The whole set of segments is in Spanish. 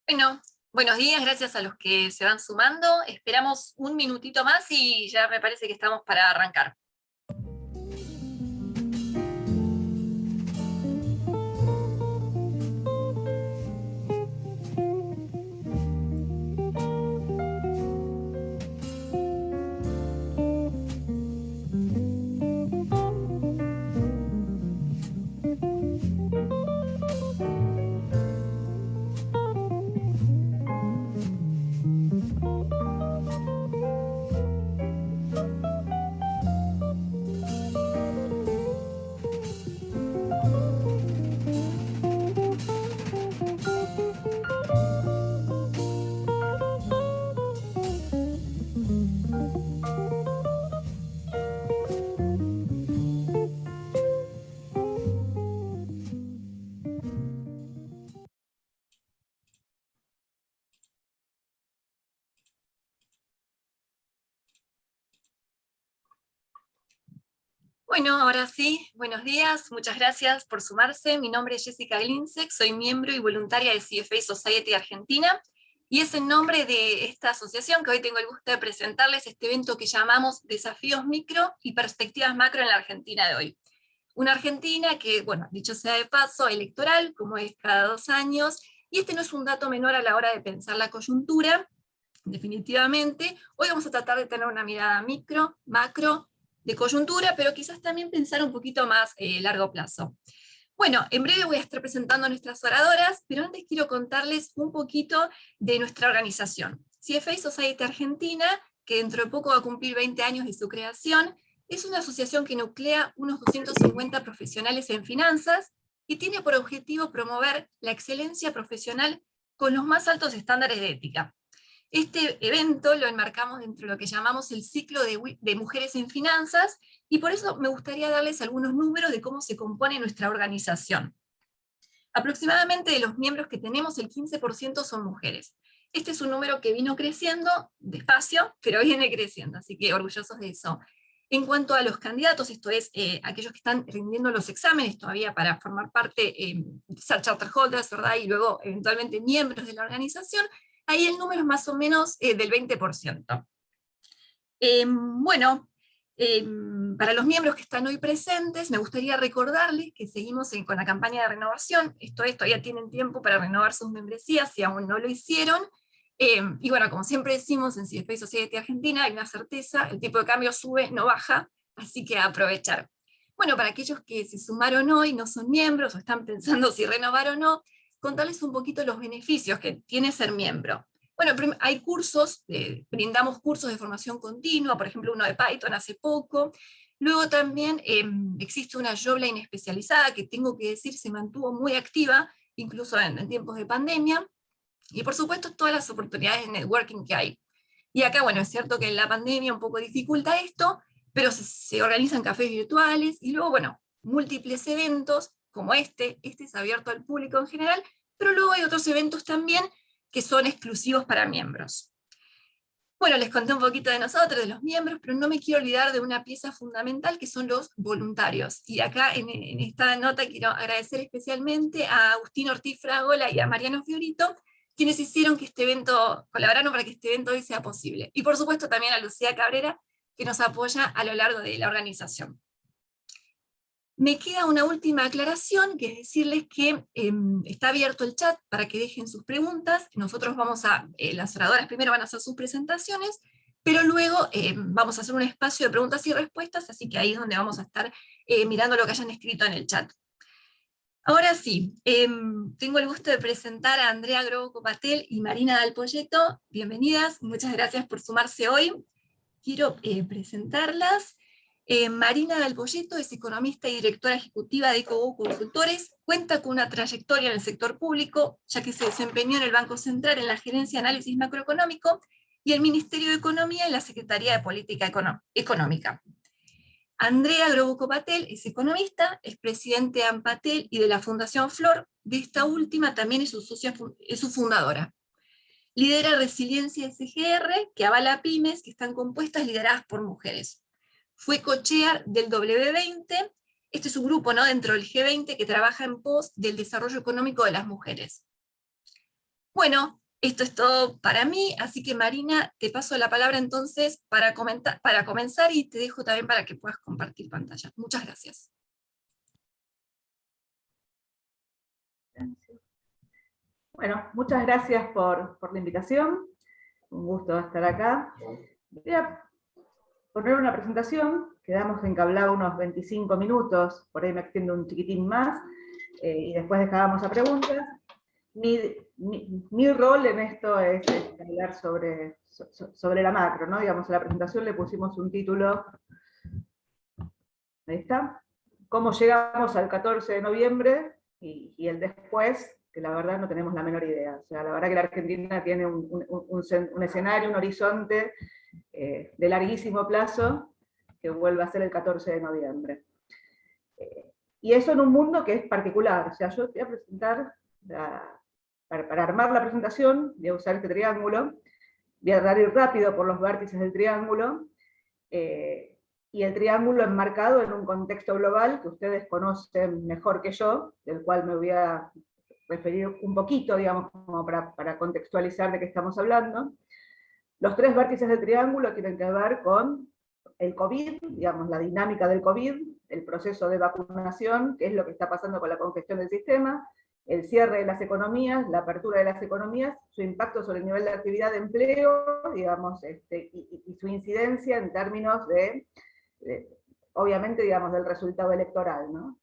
Bueno, buenos días, gracias a los que se van sumando. Esperamos un minutito más y ya me parece que estamos para arrancar. Bueno, ahora sí, buenos días, muchas gracias por sumarse. Mi nombre es Jessica Glinsek, soy miembro y voluntaria de CFA Society Argentina, y es en nombre de esta asociación que hoy tengo el gusto de presentarles este evento que llamamos Desafíos Micro y Perspectivas Macro en la Argentina de hoy. Una Argentina que, bueno, dicho sea de paso, electoral, como es cada 2 años, y este no es un dato menor a la hora de pensar la coyuntura. Definitivamente, hoy vamos a tratar de tener una mirada micro, macro, de coyuntura, pero quizás también pensar un poquito más largo plazo. Bueno, en breve voy a estar presentando a nuestras oradoras, pero antes quiero contarles un poquito de nuestra organización. CFA Society Argentina, que dentro de poco va a cumplir 20 años de su creación, es una asociación que nuclea unos 250 profesionales en finanzas y tiene por objetivo promover la excelencia profesional con los más altos estándares de ética. Este evento lo enmarcamos dentro de lo que llamamos el ciclo de mujeres en finanzas, y por eso me gustaría darles algunos números de cómo se compone nuestra organización. Aproximadamente de los miembros que tenemos, el 15% son mujeres. Este es un número que vino creciendo despacio, pero viene creciendo, así que orgullosos de eso. En cuanto a los candidatos, esto es, aquellos que están rindiendo los exámenes todavía para formar parte, ser charter holders, ¿verdad? Y luego eventualmente miembros de la organización, ahí el número es más o menos del 20%. Bueno, para los miembros que están hoy presentes, me gustaría recordarles que seguimos con la campaña de renovación. Esto es, todavía tienen tiempo para renovar sus membresías si aún no lo hicieron. Y bueno, como siempre decimos en CFA Society Argentina, hay una certeza, el tipo de cambio sube, no baja, así que a aprovechar. Bueno, para aquellos que se sumaron hoy, no son miembros o están pensando si renovar o no, contarles un poquito los beneficios que tiene ser miembro. Bueno, hay cursos, brindamos cursos de formación continua, por ejemplo uno de Python hace poco. Luego también existe una Jobline especializada que, tengo que decir, se mantuvo muy activa, incluso en tiempos de pandemia. Y por supuesto todas las oportunidades de networking que hay. Y acá, bueno, es cierto que la pandemia un poco dificulta esto, pero se organizan cafés virtuales, y luego, bueno, múltiples eventos como este es abierto al público en general, pero luego hay otros eventos también que son exclusivos para miembros. Bueno, les conté un poquito de nosotros, de los miembros, pero no me quiero olvidar de una pieza fundamental que son los voluntarios. Y acá en esta nota quiero agradecer especialmente a Agustín Ortiz Fragola y a Mariano Fiorito, quienes hicieron que este evento, colaboraron para que este evento hoy sea posible. Y por supuesto también a Lucía Cabrera, que nos apoya a lo largo de la organización. Me queda una última aclaración, que es decirles que está abierto el chat para que dejen sus preguntas. Nosotros las oradoras primero van a hacer sus presentaciones, pero luego vamos a hacer un espacio de preguntas y respuestas, así que ahí es donde vamos a estar mirando lo que hayan escrito en el chat. Ahora sí, tengo el gusto de presentar a Andrea Groboco Patel y Marina Dal Poyetto. Bienvenidas, muchas gracias por sumarse hoy. Quiero presentarlas. Marina Dal Poyetto es economista y directora ejecutiva de EcoGo Consultores, cuenta con una trayectoria en el sector público, ya que se desempeñó en el Banco Central en la Gerencia de Análisis Macroeconómico y el Ministerio de Economía en la Secretaría de Política Económica. Andrea Groboco Patel es economista, es presidente de Ampatel y de la Fundación Flor, de esta última también es su fundadora. Lidera Resiliencia SGR, que avala pymes que están compuestas, lideradas por mujeres. Fue co-chair del W20, este es un grupo, ¿no?, dentro del G20 que trabaja en pos del desarrollo económico de las mujeres. Bueno, esto es todo para mí, así que Marina, te paso la palabra entonces para comenzar y te dejo también para que puedas compartir pantalla. Muchas gracias. Bueno, muchas gracias por la invitación. Un gusto estar acá. Voy a poner una presentación. Quedamos en que hablaba unos 25 minutos, por ahí me extiendo un chiquitín más, y después dejábamos a preguntas. Mi rol en esto es hablar sobre la macro, ¿no? Digamos, a la presentación le pusimos un título, ahí está, cómo llegamos al 14 de noviembre y el después, que la verdad no tenemos la menor idea. O sea, la verdad que la Argentina tiene un escenario, un horizonte de larguísimo plazo que vuelve a ser el 14 de noviembre. Y eso en un mundo que es particular. O sea, yo voy a presentar, para armar la presentación, voy a usar este triángulo, voy a ir rápido por los vértices del triángulo, y el triángulo enmarcado en un contexto global que ustedes conocen mejor que yo, del cual me voy a referir un poquito, digamos, como para contextualizar de qué estamos hablando. Los tres vértices del triángulo tienen que ver con el COVID, digamos, la dinámica del COVID, el proceso de vacunación, que es lo que está pasando con la congestión del sistema, el cierre de las economías, la apertura de las economías, su impacto sobre el nivel de actividad de empleo, digamos, y su incidencia en términos obviamente, digamos, del resultado electoral, ¿no?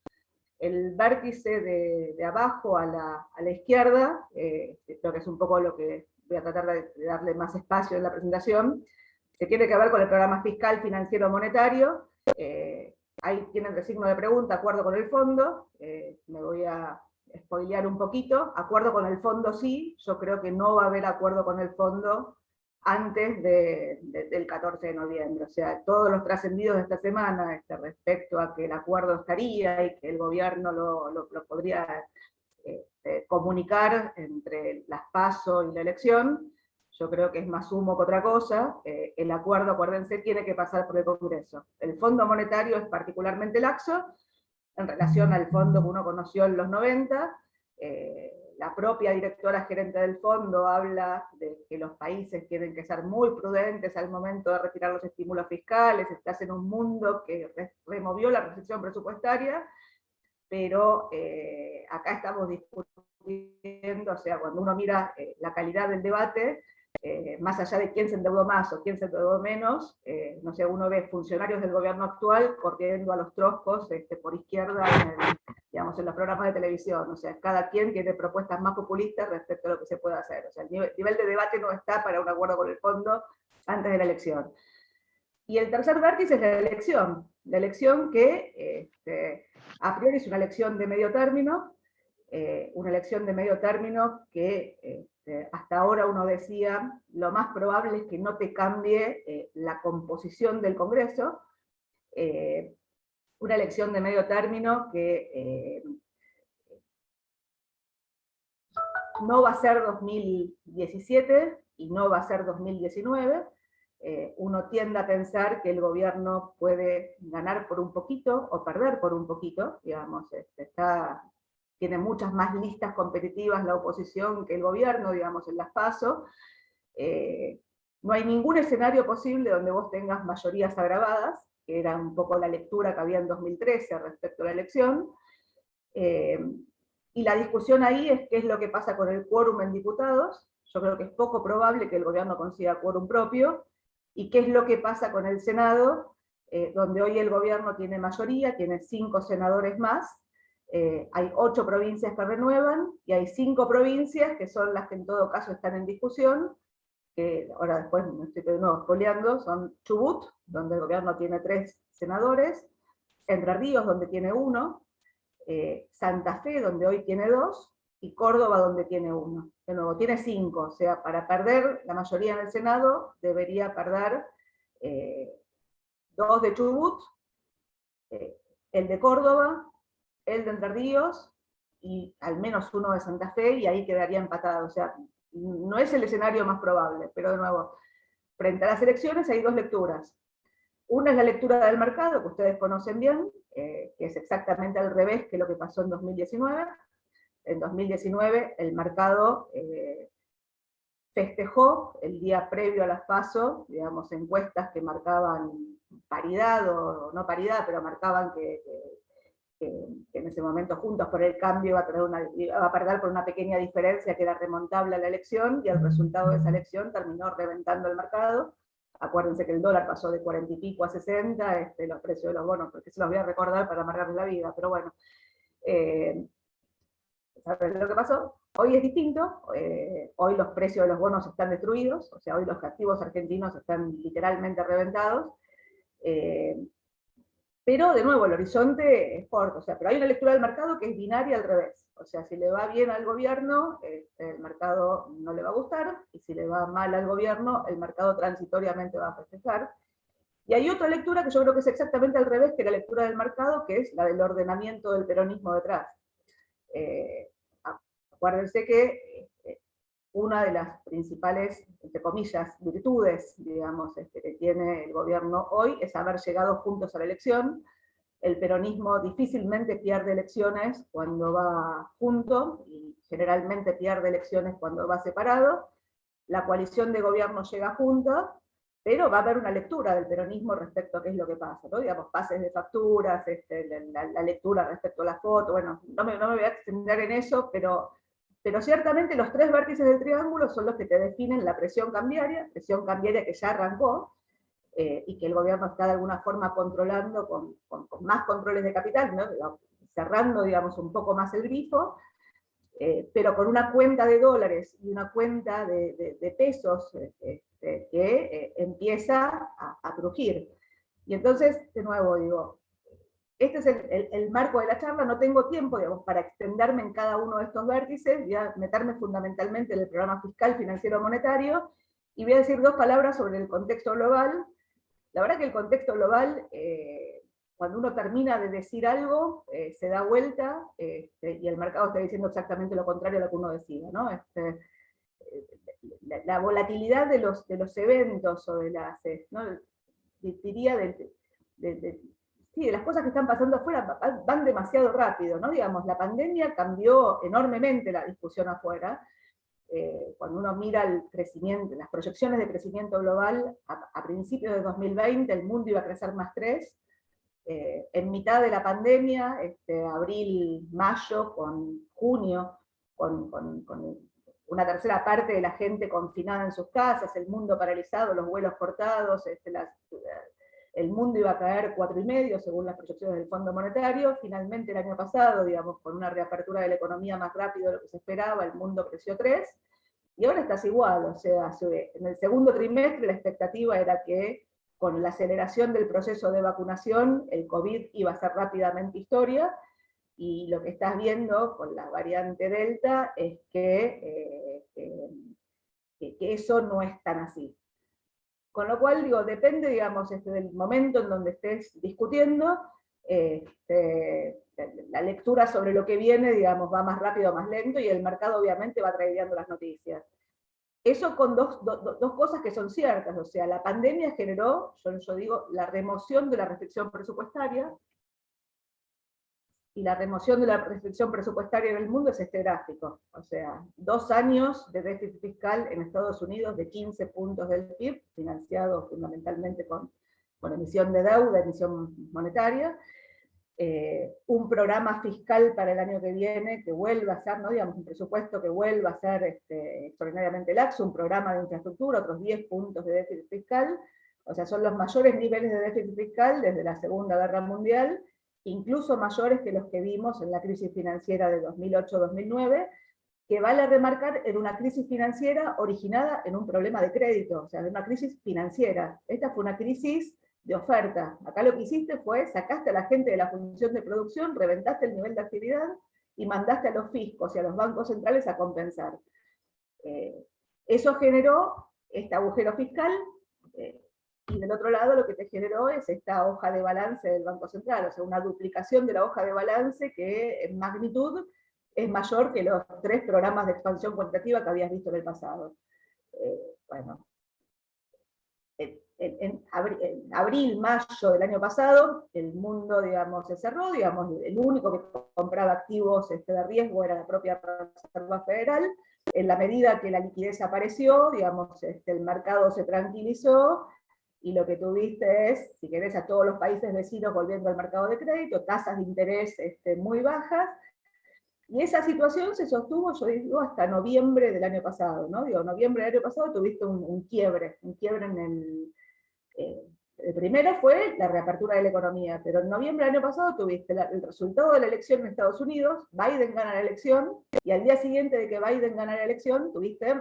El vértice de abajo a la izquierda, creo que es un poco lo que voy a tratar de darle más espacio en la presentación, que tiene que ver con el programa fiscal, financiero, monetario. Ahí tienen el signo de pregunta, acuerdo con el fondo. Me voy a spoilear un poquito. Acuerdo con el fondo sí, yo creo que no va a haber acuerdo con el fondo antes del 14 de noviembre. O sea, todos los trascendidos de esta semana respecto a que el acuerdo estaría y que el gobierno lo podría comunicar entre las PASO y la elección, yo creo que es más humo que otra cosa. El acuerdo, acuérdense, tiene que pasar por el Congreso. El Fondo Monetario es particularmente laxo en relación al fondo que uno conoció en los 90. La propia directora gerente del fondo habla de que los países tienen que ser muy prudentes al momento de retirar los estímulos fiscales. Estás en un mundo que removió la restricción presupuestaria, pero acá estamos discutiendo, o sea, cuando uno mira la calidad del debate, más allá de quién se endeudó más o quién se endeudó menos, no sé, uno ve funcionarios del gobierno actual corriendo a los troscos por izquierda digamos, en los programas de televisión. O sea, cada quien tiene propuestas más populistas respecto a lo que se puede hacer. O sea, el nivel de debate no está para un acuerdo con el fondo antes de la elección. Y el tercer vértice es la elección que a priori es una elección de medio término, que hasta ahora uno decía, lo más probable es que no te cambie la composición del Congreso, una elección de medio término que no va a ser 2017 y no va a ser 2019. Uno tiende a pensar que el gobierno puede ganar por un poquito o perder por un poquito, digamos, tiene muchas más listas competitivas la oposición que el gobierno, digamos, en las PASO. No hay ningún escenario posible donde vos tengas mayorías agravadas, que era un poco la lectura que había en 2013 respecto a la elección. Y la discusión ahí es qué es lo que pasa con el quórum en diputados. Yo creo que es poco probable que el gobierno consiga quórum propio. Y qué es lo que pasa con el Senado, donde hoy el gobierno tiene mayoría, tiene 5 senadores más. Hay 8 provincias que renuevan y hay 5 provincias que son las que en todo caso están en discusión, que ahora después me estoy de nuevo spoileando, son Chubut, donde el gobierno tiene 3 senadores, Entre Ríos, donde tiene 1, Santa Fe, donde hoy tiene 2, y Córdoba, donde tiene 1. De nuevo, tiene 5, o sea, para perder la mayoría en el Senado, debería perder 2 de Chubut, el de Córdoba, el de Entre Ríos, y al menos 1 de Santa Fe, y ahí quedaría empatado. O sea, no es el escenario más probable, pero de nuevo, frente a las elecciones hay 2 lecturas. Una es la lectura del mercado, que ustedes conocen bien, que es exactamente al revés que lo que pasó en 2019. En 2019 el mercado festejó el día previo a las PASO, digamos, encuestas que marcaban paridad o no paridad, pero marcaban que en ese momento Juntos por el Cambio iba a perder por una pequeña diferencia que era remontable a la elección, y el resultado de esa elección terminó reventando el mercado. Acuérdense que el dólar pasó de 40 y pico a 60, los precios de los bonos, porque se los voy a recordar para amargarles la vida, pero bueno. ¿Sabes lo que pasó? Hoy es distinto, hoy los precios de los bonos están destruidos, o sea, hoy los activos argentinos están literalmente reventados, pero de nuevo el horizonte es corto, o sea, pero hay una lectura del mercado que es binaria al revés, o sea, si le va bien al gobierno, el mercado no le va a gustar, y si le va mal al gobierno, el mercado transitoriamente va a festejar. Y hay otra lectura que yo creo que es exactamente al revés que la lectura del mercado, que es la del ordenamiento del peronismo detrás. Acuérdense que una de las principales, entre comillas, virtudes, digamos, que tiene el gobierno hoy es haber llegado juntos a la elección. El peronismo difícilmente pierde elecciones cuando va junto, y generalmente pierde elecciones cuando va separado. La coalición de gobierno llega junta, pero va a haber una lectura del peronismo respecto a qué es lo que pasa, ¿no? Digamos, pases de facturas, la lectura respecto a la foto, bueno, no me voy a extender en eso, pero ciertamente los tres vértices del triángulo son los que te definen la presión cambiaria que ya arrancó, y que el gobierno está de alguna forma controlando con más controles de capital, ¿no? Cerrando, digamos, un poco más el grifo, pero con una cuenta de dólares y una cuenta de pesos que empieza a crujir. Y entonces, de nuevo, digo, este es el marco de la charla, no tengo tiempo, digamos, para extenderme en cada uno de estos vértices, voy a meterme fundamentalmente en el programa fiscal, financiero, monetario, y voy a decir dos palabras sobre el contexto global. La verdad que el contexto global, cuando uno termina de decir algo, se da vuelta, y el mercado está diciendo exactamente lo contrario a lo que uno decía, ¿no? La volatilidad de los eventos o de las, ¿no? Diría sí, de las cosas que están pasando afuera van demasiado rápido, ¿no? Digamos, la pandemia cambió enormemente la discusión afuera. Cuando uno mira el crecimiento, las proyecciones de crecimiento global, a principios de 2020 el mundo iba a crecer más 3, en mitad de la pandemia, abril, mayo, con junio, con una tercera parte de la gente confinada en sus casas, el mundo paralizado, los vuelos cortados, el mundo iba a caer 4,5 según las proyecciones del Fondo Monetario. Finalmente el año pasado, digamos, con una reapertura de la economía más rápido de lo que se esperaba, el mundo creció 3, y ahora estás igual, o sea, en el segundo trimestre la expectativa era que con la aceleración del proceso de vacunación, el COVID iba a ser rápidamente historia, y lo que estás viendo con la variante Delta es que eso no es tan así. Con lo cual, digo, depende, digamos, del momento en donde estés discutiendo, la lectura sobre lo que viene, digamos, va más rápido o más lento, y el mercado obviamente va tradeando las noticias. Eso con dos cosas que son ciertas, o sea, la pandemia generó, yo digo, la remoción de la restricción presupuestaria, y la remoción de la restricción presupuestaria en el mundo es este gráfico, o sea, 2 años de déficit fiscal en Estados Unidos de 15 puntos del PIB, financiado fundamentalmente con emisión de deuda, emisión monetaria, un programa fiscal para el año que viene que vuelva a ser, no digamos, un presupuesto que vuelva a ser extraordinariamente laxo, un programa de infraestructura, otros 10 puntos de déficit fiscal, o sea, son los mayores niveles de déficit fiscal desde la Segunda Guerra Mundial, incluso mayores que los que vimos en la crisis financiera de 2008-2009, que vale a remarcar en una crisis financiera originada en un problema de crédito, o sea, de una crisis financiera. Esta fue una crisis de oferta. Acá lo que hiciste fue, sacaste a la gente de la función de producción, reventaste el nivel de actividad y mandaste a los fiscos y a los bancos centrales a compensar. Eso generó este agujero fiscal, y del otro lado lo que te generó es esta hoja de balance del Banco Central, o sea, una duplicación de la hoja de balance que en magnitud es mayor que los 3 programas de expansión cuantitativa que habías visto en el pasado. Bueno, en abril, mayo del año pasado, el mundo, digamos, se cerró, digamos, el único que compraba activos de riesgo era la propia Reserva Federal, En la medida que la liquidez apareció, digamos, el mercado se tranquilizó, y lo que tuviste es, si querés, a todos los países vecinos volviendo al mercado de crédito, tasas de interés muy bajas, y esa situación se sostuvo, yo digo, hasta noviembre del año pasado, ¿no? Digo, noviembre del año pasado tuviste un quiebre en el primero fue la reapertura de la economía, pero en noviembre del año pasado tuviste el resultado de la elección en Estados Unidos, Biden gana la elección, y al día siguiente de que Biden gana la elección, tuviste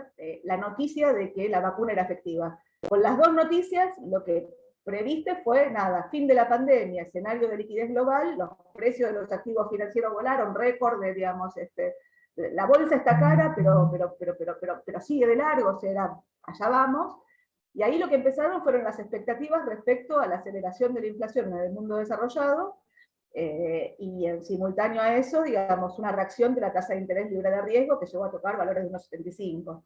la noticia de que la vacuna era efectiva. Con las dos noticias, lo que previste fue, nada, fin de la pandemia, escenario de liquidez global, los precios de los activos financieros volaron, récord de, digamos, la bolsa está cara, pero sigue de largo, o sea, allá vamos. Y ahí lo que empezaron fueron las expectativas respecto a la aceleración de la inflación en el mundo desarrollado, y en simultáneo a eso, digamos, una reacción de la tasa de interés libre de riesgo que llegó a tocar valores de unos 75.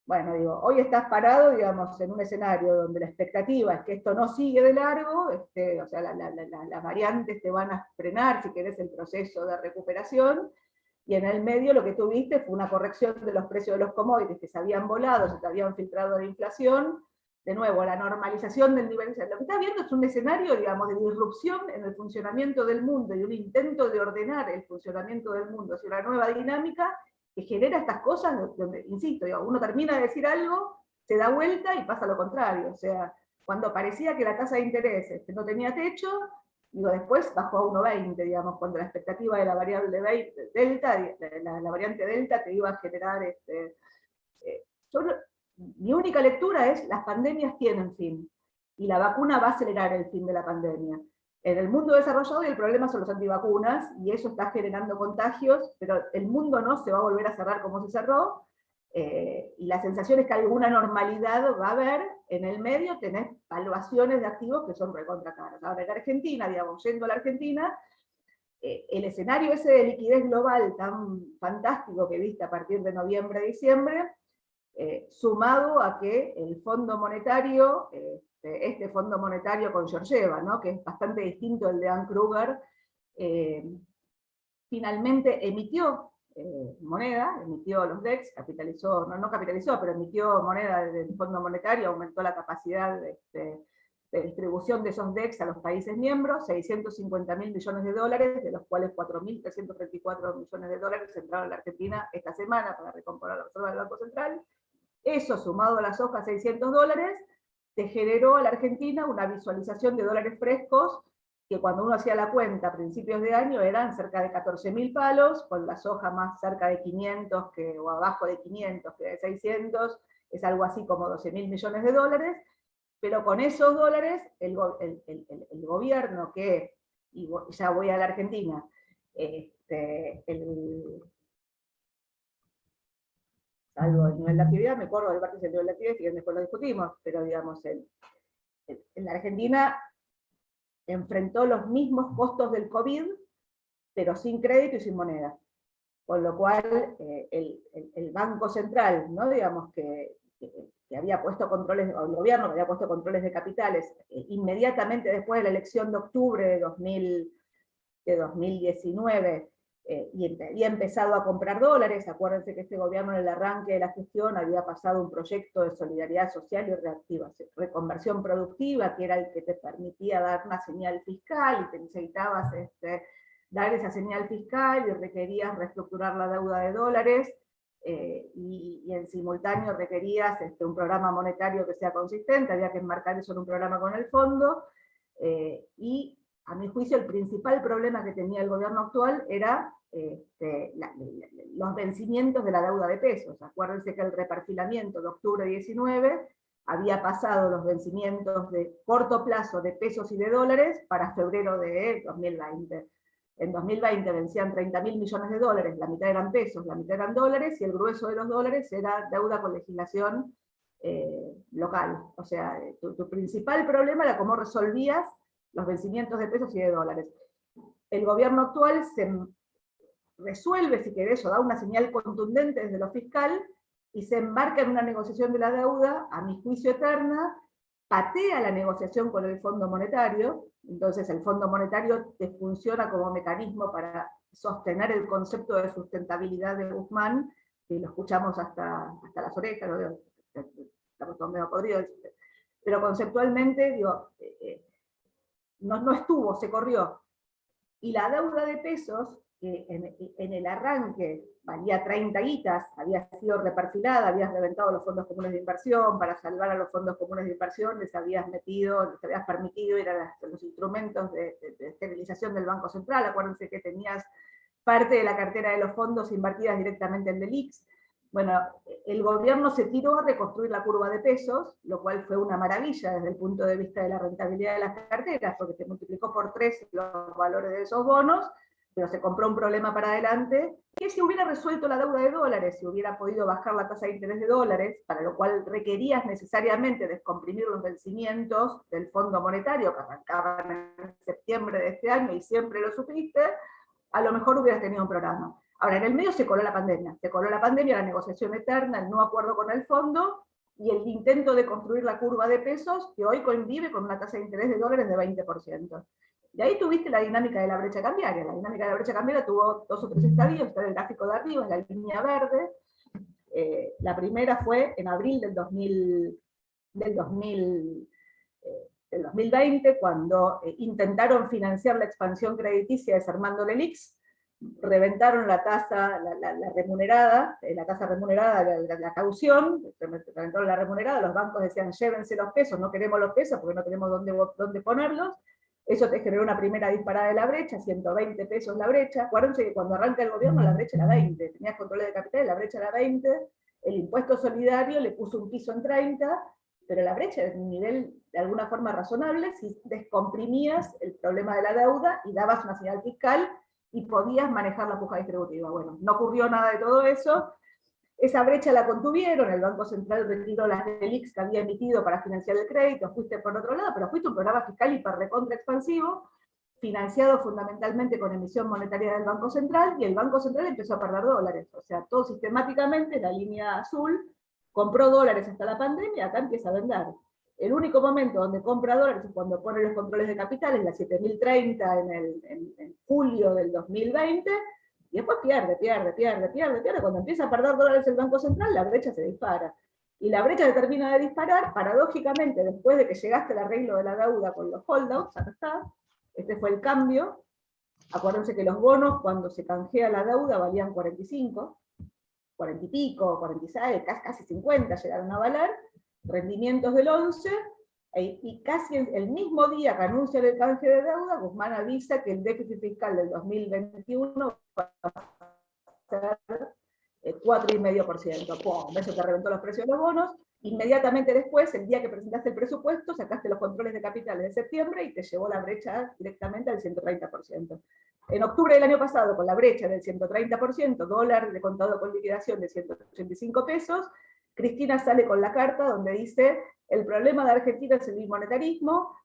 Bueno, digo, hoy estás parado, digamos, en un escenario donde la expectativa es que esto no sigue de largo, o sea, las variantes te van a frenar, si querés, el proceso de recuperación, y en el medio lo que tuviste fue una corrección de los precios de los commodities que se habían volado, se te habían filtrado de inflación, de nuevo, la normalización del nivel. Lo que está viendo es un escenario, digamos, de disrupción en el funcionamiento del mundo y un intento de ordenar el funcionamiento del mundo hacia una nueva dinámica que genera estas cosas donde, insisto, digo, uno termina de decir algo, se da vuelta y pasa lo contrario. O sea, cuando parecía que la tasa de interés no tenía techo, digo, después bajó a 1,20, digamos, cuando la expectativa de la variable delta, la variante delta te iba a generar, mi única lectura es, las pandemias tienen fin, y la vacuna va a acelerar el fin de la pandemia. En el mundo desarrollado el problema son los antivacunas, y eso está generando contagios, pero el mundo no se va a volver a cerrar como se cerró, y la sensación es que alguna normalidad va a haber. En el medio tenés valuaciones de activos que son recontra caras. Ahora en Argentina, digamos, yendo a la Argentina, el escenario ese de liquidez global tan fantástico que viste a partir de noviembre, diciembre, sumado a que el Fondo Monetario, este Fondo Monetario con Georgieva, ¿no?, que es bastante distinto al de Anne Kruger, finalmente emitió moneda, emitió los DEX, capitalizó, no capitalizó, pero emitió moneda del Fondo Monetario, aumentó la capacidad de distribución de esos DEX a los países miembros, 650.000 millones de dólares, de los cuales 4.334 millones de dólares entraron a la Argentina esta semana para recomponer la reserva del Banco Central. Eso, sumado a las hojas 600 dólares, te generó a la Argentina una visualización de dólares frescos que cuando uno hacía la cuenta a principios de año eran cerca de 14.000 palos, con la soja más cerca de 500 o abajo de 500 que de 600, es algo así como 12.000 millones de dólares, pero con esos dólares el gobierno que, y ya voy a la Argentina, salvo el nivel de actividad, me acuerdo del vértice del nivel de actividad, y después lo discutimos, pero digamos, en la Argentina enfrentó los mismos costos del COVID, pero sin crédito y sin moneda. Con lo cual, el Banco Central, ¿no?, digamos, que había puesto controles, o el gobierno que había puesto controles de capitales, inmediatamente después de la elección de octubre de 2019, y había empezado a comprar dólares. Acuérdense que este gobierno en el arranque de la gestión había pasado un proyecto de solidaridad social y reconversión productiva, que era el que te permitía dar una señal fiscal, y te necesitabas dar esa señal fiscal, y requerías reestructurar la deuda de dólares, y en simultáneo requerías un programa monetario que sea consistente, había que enmarcar eso en un programa con el fondo, y a mi juicio el principal problema que tenía el gobierno actual era los vencimientos de la deuda de pesos. Acuérdense que el reperfilamiento de octubre 19 había pasado los vencimientos de corto plazo de pesos y de dólares para febrero de 2020. En 2020 vencían 30.000 millones de dólares, la mitad eran pesos, la mitad eran dólares, y el grueso de los dólares era deuda con legislación local. O sea, tu principal problema era cómo resolvías los vencimientos de pesos y de dólares. El gobierno actual se resuelve, si querés, o da una señal contundente desde lo fiscal, y se embarca en una negociación de la deuda, a mi juicio eterna, patea la negociación con el Fondo Monetario. Entonces el Fondo Monetario te funciona como mecanismo para sostener el concepto de sustentabilidad de Guzmán, y lo escuchamos hasta las orejas, ¿no? Estamos todos medio podridos, pero conceptualmente, digo, no estuvo, se corrió. Y la deuda de pesos, que en el arranque valía 30 guitas, había sido repartilada, habías reventado los fondos comunes de inversión, para salvar a los fondos comunes de inversión les habías permitido ir a los instrumentos de esterilización del Banco Central. Acuérdense que tenías parte de la cartera de los fondos invertidas directamente en Delix. Bueno, el gobierno se tiró a reconstruir la curva de pesos, lo cual fue una maravilla desde el punto de vista de la rentabilidad de las carteras, porque se multiplicó por 3 los valores de esos bonos, pero se compró un problema para adelante, que si hubiera resuelto la deuda de dólares, si hubiera podido bajar la tasa de interés de dólares, para lo cual requerías necesariamente descomprimir los vencimientos del Fondo Monetario, que arrancaban en septiembre de este año, y siempre lo supiste, a lo mejor hubieras tenido un programa. Ahora, en el medio se coló la pandemia, la negociación eterna, el no acuerdo con el fondo, y el intento de construir la curva de pesos, que hoy convive con una tasa de interés de dólares de 20%. Y ahí tuviste la dinámica de la brecha cambiaria. La dinámica de la brecha cambiaria tuvo 2 o 3 estadios, está en el gráfico de arriba, en la línea verde. La primera fue en abril del 2020, cuando intentaron financiar la expansión crediticia desarmando Delix, reventaron la tasa, la remunerada, la tasa remunerada, la caución, reventaron la remunerada, los bancos decían, llévense los pesos, no queremos los pesos porque no tenemos dónde ponerlos. Eso te generó una primera disparada de la brecha, 120 pesos la brecha. Acuérdense que cuando arranca el gobierno la brecha era 20, tenías controles de capital, la brecha era 20, el impuesto solidario le puso un piso en 30, pero la brecha era un nivel de alguna forma razonable si descomprimías el problema de la deuda y dabas una señal fiscal y podías manejar la puja distributiva. Bueno, no ocurrió nada de todo eso. Esa brecha la contuvieron, el Banco Central retiró las Delix que había emitido para financiar el crédito, fuiste por otro lado, pero fuiste un programa fiscal hiper recontra expansivo, financiado fundamentalmente con emisión monetaria del Banco Central, y el Banco Central empezó a perder dólares. O sea, todo sistemáticamente, la línea azul, compró dólares hasta la pandemia, acá empieza a vender. El único momento donde compra dólares es cuando pone los controles de capitales, la 7030 en julio del 2020, y después pierde. Cuando empieza a perder dólares el Banco Central, la brecha se dispara. Y la brecha se termina de disparar, paradójicamente, después de que llegaste al arreglo de la deuda con los holdouts, acá está, este fue el cambio. Acuérdense que los bonos, cuando se canjea la deuda, valían 45, 40 y pico, 46, casi 50 llegaron a valer, rendimientos del 11, y casi el mismo día que anuncia el canje de deuda, Guzmán avisa que el déficit fiscal del 2021 va a ser 4,5%. ¡Pum! Eso te reventó los precios de los bonos. Inmediatamente después, el día que presentaste el presupuesto, sacaste los controles de capitales de septiembre y te llevó la brecha directamente al 130%. En octubre del año pasado, con la brecha del 130%, dólar de contado con liquidación de 185 pesos, Cristina sale con la carta donde dice, el problema de Argentina es el bimonetarismo,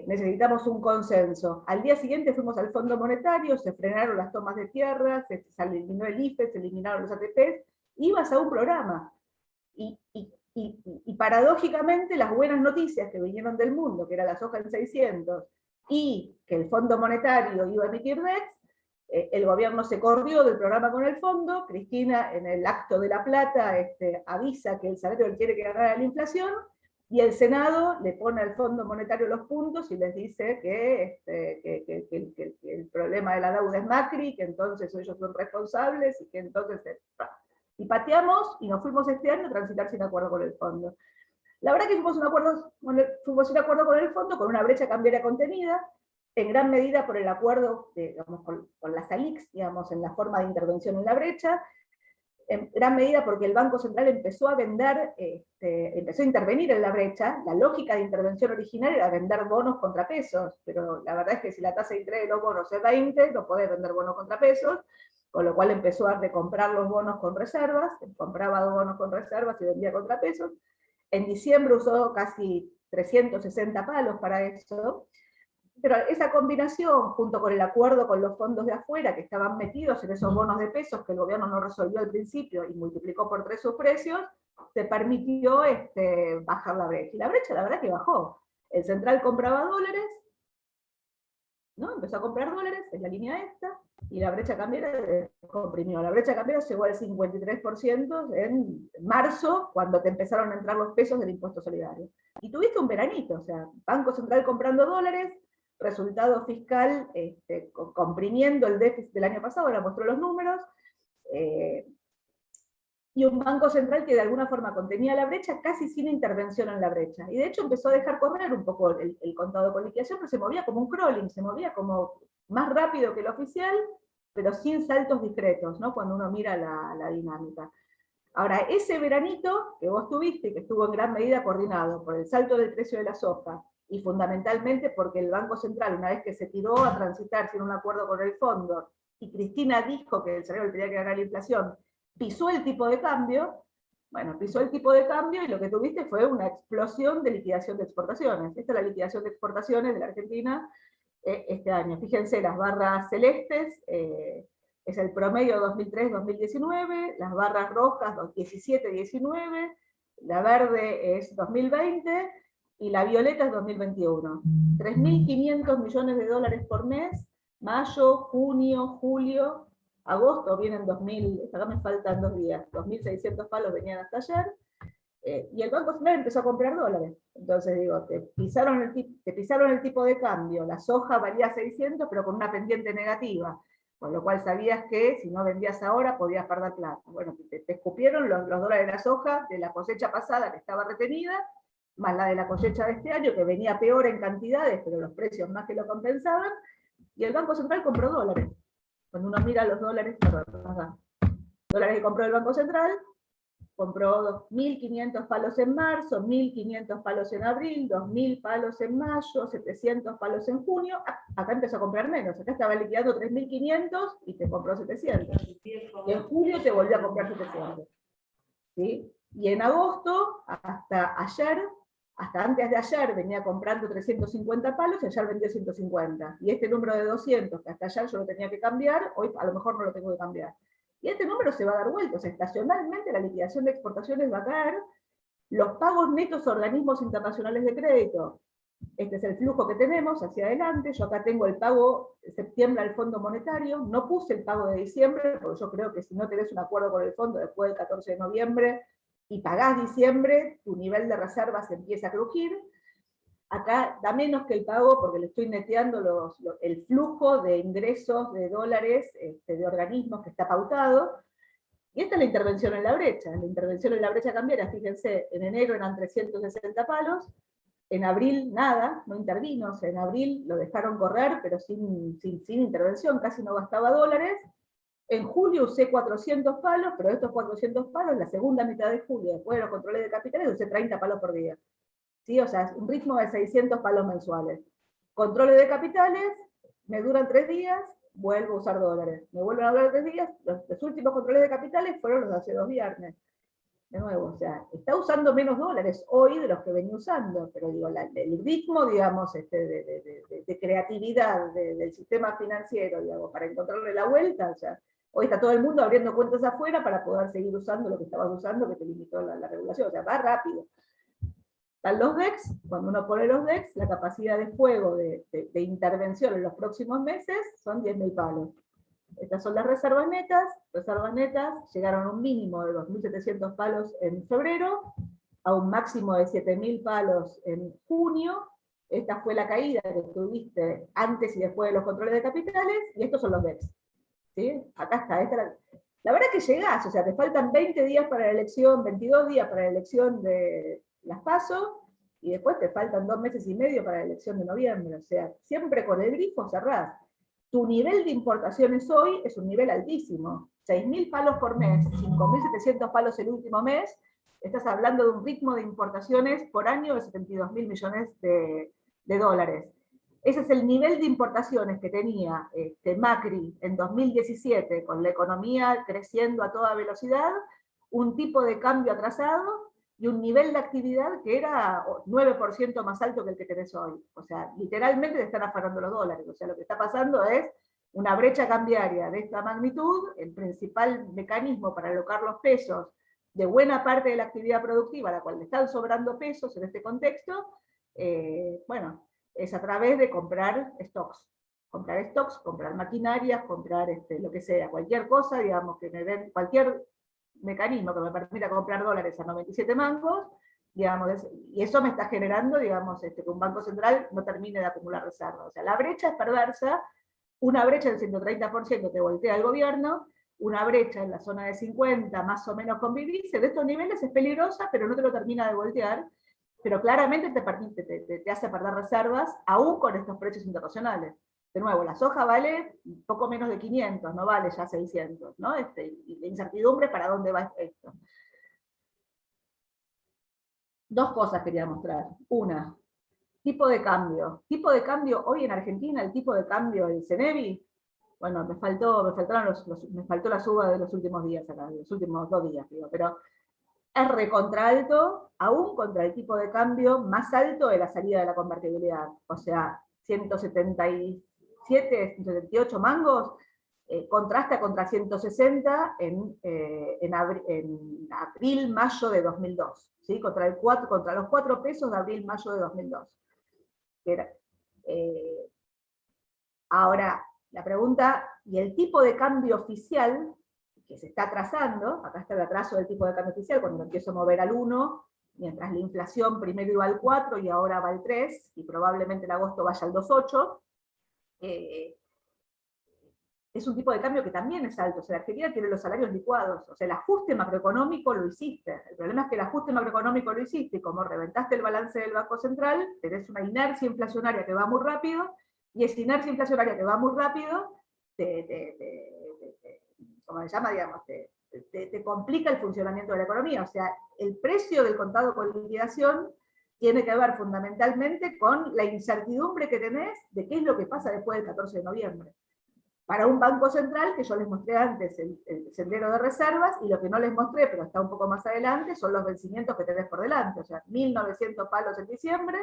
necesitamos un consenso. Al día siguiente fuimos al Fondo Monetario, se frenaron las tomas de tierra, se eliminó el IFE, se eliminaron los ATPs, ibas a un programa. Y paradójicamente las buenas noticias que vinieron del mundo, que era la soja en 600, y que el Fondo Monetario iba a emitir DEX, el gobierno se corrió del programa con el fondo, Cristina en el acto de La Plata avisa que el salario quiere que gane la inflación, y el Senado le pone al Fondo Monetario los puntos y les dice que el problema de la deuda es Macri, que entonces ellos son responsables, y que entonces... Y pateamos y nos fuimos este año a transitar sin acuerdo con el fondo. La verdad que fuimos sin acuerdo con el fondo, con una brecha cambiaria contenida, en gran medida por el acuerdo digamos, con las ALICs, digamos, en la forma de intervención en la brecha, en gran medida porque el Banco Central empezó a vender, empezó a intervenir en la brecha. La lógica de intervención original era vender bonos contra pesos, pero la verdad es que si la tasa de interés de los bonos es 20, no podés vender bonos contra pesos, con lo cual empezó a recomprar los bonos con reservas, compraba bonos con reservas y vendía contra pesos. En diciembre usó casi 360 palos para eso, pero esa combinación, junto con el acuerdo con los fondos de afuera que estaban metidos en esos bonos de pesos que el gobierno no resolvió al principio y multiplicó por 3 sus precios, te permitió bajar la brecha. Y la brecha, la verdad que bajó. El central compraba dólares, ¿no? Empezó a comprar dólares, es la línea esta, y la brecha cambiaria comprimió. La brecha cambiaria llegó al 53% en marzo, cuando te empezaron a entrar los pesos del impuesto solidario. Y tuviste un veranito, o sea, Banco Central comprando dólares, resultado fiscal comprimiendo el déficit del año pasado, ahora mostró los números, y un Banco Central que de alguna forma contenía la brecha casi sin intervención en la brecha. Y de hecho empezó a dejar correr un poco el contado con liquidación, pero se movía como un crawling, se movía como más rápido que el oficial, pero sin saltos discretos, ¿no? Cuando uno mira la dinámica. Ahora, ese veranito que vos tuviste, que estuvo en gran medida coordinado por el salto del precio de la soja, y fundamentalmente porque el Banco Central, una vez que se tiró a transitar sin un acuerdo con el fondo, y Cristina dijo que el salario tenía que ganar la inflación, pisó el tipo de cambio, bueno, pisó el tipo de cambio y lo que tuviste fue una explosión de liquidación de exportaciones. Esta es la liquidación de exportaciones de la Argentina este año. Fíjense, las barras celestes es el promedio 2003-2019, las barras rojas 17-19, la verde es 2020 y la violeta es 2021. 3.500 millones de dólares por mes, mayo, junio, julio, agosto vienen 2.000, acá me faltan 2 días, 2.600 palos venían hasta ayer, y el Banco Central empezó a comprar dólares. Entonces digo, te pisaron el tipo de cambio, la soja valía 600, pero con una pendiente negativa, con lo cual sabías que si no vendías ahora podías perder plata. Bueno, te escupieron los dólares de la soja de la cosecha pasada que estaba retenida, más la de la cosecha de este año, que venía peor en cantidades, pero los precios más que lo compensaban, y el Banco Central compró dólares. Cuando uno mira los dólares, dólares que compró el Banco Central, compró 2.500 palos en marzo, 1.500 palos en abril, 2.000 palos en mayo, 700 palos en junio. Acá empezó a comprar menos, acá estaba liquidando 3.500 y te compró 700. Y en julio te volvió a comprar 700. ¿Sí? Y en agosto, hasta ayer, hasta antes de ayer venía comprando 350 palos y ayer vendió 150. Y este número de 200, que hasta ayer yo lo tenía que cambiar, hoy a lo mejor no lo tengo que cambiar. Y este número se va a dar vuelta, o sea, estacionalmente la liquidación de exportaciones va a caer, los pagos netos a organismos internacionales de crédito, este es el flujo que tenemos hacia adelante, yo acá tengo el pago de septiembre al Fondo Monetario, no puse el pago de diciembre, porque yo creo que si no tenés un acuerdo con el fondo después del 14 de noviembre, y pagás diciembre, tu nivel de reservas empieza a crujir. Acá da menos que el pago porque le estoy neteando el flujo de ingresos de dólares de organismos que está pautado. Y esta es la intervención en la brecha. La intervención en la brecha cambiaria, fíjense, en enero eran 360 palos, en abril nada, no intervino, o sea, en abril lo dejaron correr, pero sin intervención, casi no gastaba dólares. En julio usé 400 palos, pero de estos 400 palos, la segunda mitad de julio, después de los controles de capitales, usé 30 palos por día. ¿Sí? O sea, un ritmo de 600 palos mensuales. Controles de capitales, me duran 3 días, vuelvo a usar dólares. Me vuelven a durar 3 días, los últimos controles de capitales fueron los de hace 2 viernes. De nuevo, o sea, está usando menos dólares hoy de los que venía usando, pero digo, el ritmo, digamos, de creatividad del sistema financiero, digamos, para encontrarle la vuelta, o sea, hoy está todo el mundo abriendo cuentas afuera para poder seguir usando lo que estabas usando, que te limitó la regulación, o sea, va rápido. Están los DEX, cuando uno pone los DEX, la capacidad de fuego de intervención en los próximos meses son 10.000 palos. Estas son las reservas netas llegaron a un mínimo de 2.700 palos en febrero, a un máximo de 7.000 palos en junio. Esta fue la caída que tuviste antes y después de los controles de capitales, y estos son los DEX. ¿Sí? Acá está, la verdad que llegás, o sea, te faltan 20 días para la elección, 22 días para la elección de las PASO, y después te faltan 2 meses y medio para la elección de noviembre, o sea, siempre con el grifo cerrás. Tu nivel de importaciones hoy es un nivel altísimo, 6.000 palos por mes, 5.700 palos el último mes, estás hablando de un ritmo de importaciones por año de 72.000 millones de dólares. Ese es el nivel de importaciones que tenía Macri en 2017, con la economía creciendo a toda velocidad, un tipo de cambio atrasado y un nivel de actividad que era 9% más alto que el que tenés hoy. O sea, literalmente te están afanando los dólares. O sea, lo que está pasando es una brecha cambiaria de esta magnitud, el principal mecanismo para alocar los pesos de buena parte de la actividad productiva, a la cual le están sobrando pesos en este contexto, bueno, es a través de comprar stocks. comprar stocks, comprar maquinarias, comprar lo que sea, cualquier cosa, digamos, que me den, cualquier mecanismo que me permita comprar dólares a 97 mangos, digamos, y eso me está generando, digamos, que un banco central no termine de acumular reservas. O sea, la brecha es perversa, una brecha del 130% te voltea el gobierno, una brecha en la zona de 50 más o menos convivirse, de estos niveles es peligrosa, pero no te lo termina de voltear, pero claramente te hace perder reservas, aún con estos precios internacionales. De nuevo, la soja vale poco menos de 500, no vale ya 600, ¿no? Y la incertidumbre para dónde va esto. Dos cosas quería mostrar. Una, tipo de cambio. Tipo de cambio, hoy en Argentina, el tipo de cambio del CENEVI, bueno, me faltó la suba de los últimos días acá, de los últimos 2 días, digo, pero es recontra alto, aún contra el tipo de cambio más alto de la salida de la convertibilidad. O sea, 177, 178 mangos, contrasta contra 160 en abril, mayo de 2002, ¿sí? contra los 4 pesos de abril, mayo de 2002. Era, ahora, la pregunta, ¿y el tipo de cambio oficial que se está trazando? Acá está el atraso del tipo de cambio oficial, cuando lo empiezo a mover al 1, mientras la inflación primero iba al 4 y ahora va al 3, y probablemente en agosto vaya al 2,8. Es un tipo de cambio que también es alto. O sea, la Argentina tiene los salarios licuados. O sea, el ajuste macroeconómico lo hiciste. El problema es que el ajuste macroeconómico lo hiciste, y como reventaste el balance del Banco Central, tenés una inercia inflacionaria que va muy rápido, y esa inercia inflacionaria que va muy rápido, ¿cómo se llama? Digamos, te complica el funcionamiento de la economía. O sea, el precio del contado con liquidación tiene que ver fundamentalmente con la incertidumbre que tenés de qué es lo que pasa después del 14 de noviembre. Para un banco central, que yo les mostré antes el sendero de reservas, y lo que no les mostré, pero está un poco más adelante, son los vencimientos que tenés por delante. O sea, 1.900 palos en diciembre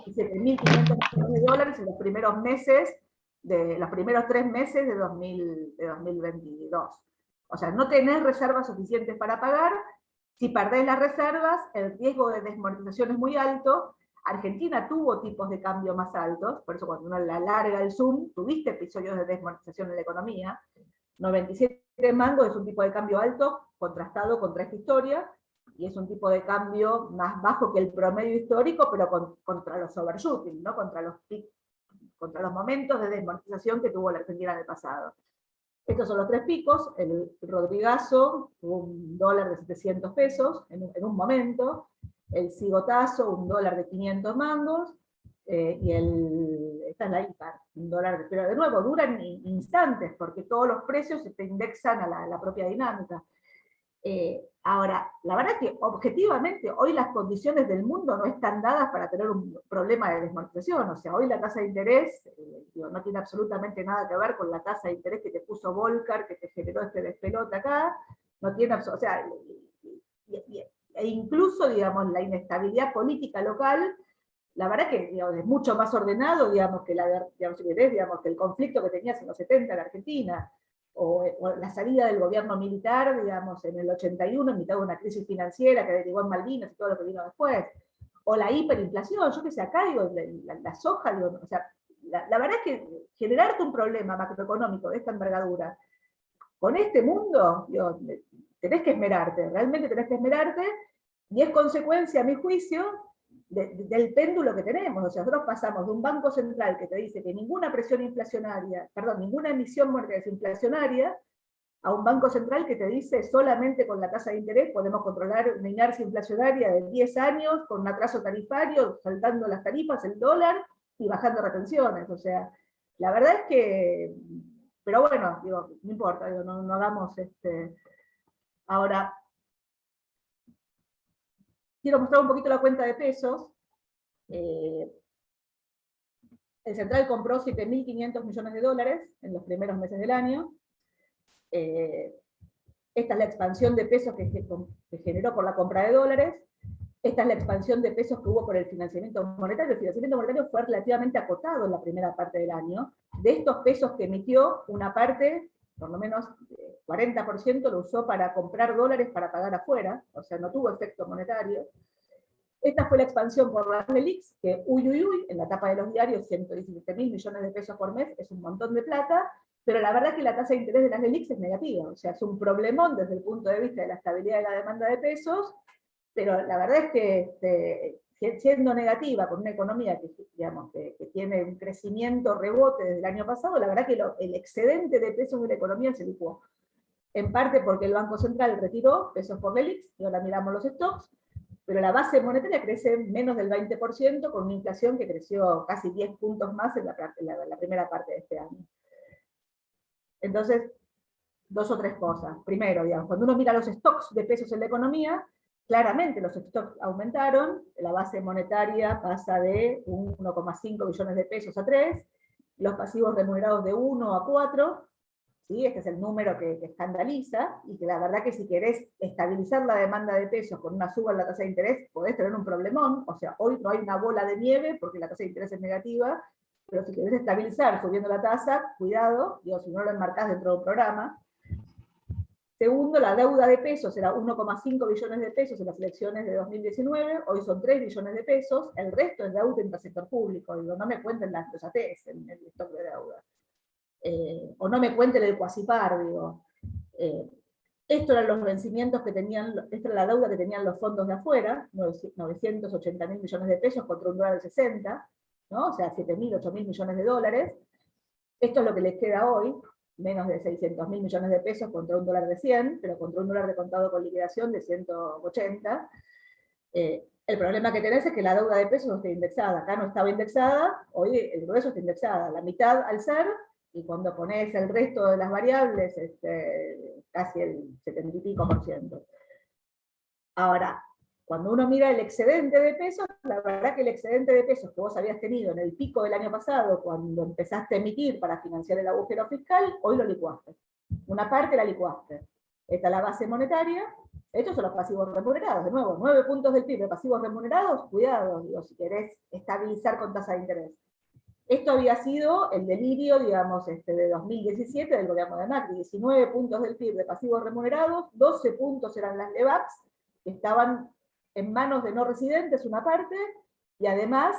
y 7.500 millones de dólares en los primeros meses, los primeros 3 meses de 2022. O sea, no tenés reservas suficientes para pagar. Si perdés las reservas, el riesgo de desmonetización es muy alto. Argentina tuvo tipos de cambio más altos, por eso cuando uno la alarga el zoom, tuviste episodios de desmonetización en la economía. 97 mangos es un tipo de cambio alto, contrastado contra esta historia, y es un tipo de cambio más bajo que el promedio histórico, pero contra los overshooting, ¿no? contra los momentos de desmonetización que tuvo la Argentina en el pasado. Estos son los 3 picos. El Rodrigazo tuvo $1 de 700 pesos en un momento, el Cigotazo $1 de 500 mangos, y esta es la IPAR, $1, pero de nuevo duran instantes, porque todos los precios se te indexan a la propia dinámica. Ahora, la verdad es que objetivamente hoy las condiciones del mundo no están dadas para tener un problema de desmonetización. O sea, hoy la tasa de interés no tiene absolutamente nada que ver con la tasa de interés que te puso Volcker, que te generó este despelote acá. No tiene, o sea, e incluso, digamos, la inestabilidad política local, la verdad que, digamos, es mucho más ordenado, digamos, que el conflicto que tenías en los 70 en Argentina, o la salida del gobierno militar, digamos, en el 81, en mitad de una crisis financiera que derivó en Malvinas y todo lo que vino después, o la hiperinflación. Yo que sé, acá, digo, la soja, digo, o sea, la verdad es que generarte un problema macroeconómico de esta envergadura, con este mundo, digo, tenés que esmerarte, realmente tenés que esmerarte, y es consecuencia, a mi juicio, del péndulo que tenemos. O sea, nosotros pasamos de un banco central que te dice que ninguna presión inflacionaria, perdón, ninguna emisión monetaria es inflacionaria, a un banco central que te dice solamente con la tasa de interés podemos controlar una inercia inflacionaria de 10 años, con un atraso tarifario, saltando las tarifas, el dólar, y bajando retenciones. O sea, la verdad es que, pero bueno, digo, no importa, digo, no hagamos ahora. Quiero mostrar un poquito la cuenta de pesos. El Central compró 7.500 millones de dólares en los primeros meses del año. Esta es la expansión de pesos que generó por la compra de dólares. Esta es la expansión de pesos que hubo por el financiamiento monetario. El financiamiento monetario fue relativamente acotado en la primera parte del año. De estos pesos que emitió, una parte, por lo menos 40%, lo usó para comprar dólares para pagar afuera, o sea, no tuvo efecto monetario. Esta fue la expansión por las LELIQs, que en la tapa de los diarios, 117.000 millones de pesos por mes, es un montón de plata, pero la verdad es que la tasa de interés de las LELIQs es negativa, o sea, es un problemón desde el punto de vista de la estabilidad de la demanda de pesos, pero la verdad es que siendo negativa con una economía que, digamos, que tiene un crecimiento rebote desde el año pasado, la verdad que el excedente de pesos de la economía se licuó. En parte porque el Banco Central retiró pesos por LELIQs, y ahora miramos los stocks, pero la base monetaria crece menos del 20%, con una inflación que creció casi 10 puntos más en la primera parte de este año. Entonces, dos o tres cosas. Primero, digamos, cuando uno mira los stocks de pesos en la economía, claramente los stocks aumentaron, la base monetaria pasa de 1,5 billones de pesos a 3, los pasivos remunerados de 1 a 4, ¿sí? Este es el número que escandaliza, y que la verdad que si querés estabilizar la demanda de pesos con una suba en la tasa de interés, podés tener un problemón, o sea, hoy no hay una bola de nieve porque la tasa de interés es negativa, pero si querés estabilizar subiendo la tasa, cuidado, digo, si no lo enmarcás dentro de un programa. Segundo, la deuda de pesos era 1,5 billones de pesos en las elecciones de 2019, hoy son 3 billones de pesos, el resto es deuda entre sector público, digo, no me cuenten los ATs en el stock de deuda. O no me cuenten el Cuasipar, digo. Estos eran los vencimientos que tenían, esta era la deuda que tenían los fondos de afuera, 980.000 millones de pesos contra un dólar de 60, ¿no? O sea, 7.000, 8.000 millones de dólares. Esto es lo que les queda hoy, menos de 600.000 millones de pesos contra un dólar de 100, pero contra un dólar de contado con liquidación de 180. El problema que tenés es que la deuda de pesos no está indexada. Acá no estaba indexada, hoy el grueso está indexada. La mitad al ser, y cuando pones el resto de las variables, casi el 70 y pico %. Ahora, cuando uno mira el excedente de pesos, la verdad que el excedente de pesos que vos habías tenido en el pico del año pasado, cuando empezaste a emitir para financiar el agujero fiscal, hoy lo licuaste. Una parte la licuaste. Esta es la base monetaria. Estos son los pasivos remunerados. De nuevo, 9 puntos del PIB de pasivos remunerados, cuidado, digo, si querés estabilizar con tasa de interés. Esto había sido el delirio, digamos, de 2017 del gobierno de Macri. 19 puntos del PIB de pasivos remunerados, 12 puntos eran las LEVAPs, que estaban en manos de no residentes, una parte, y además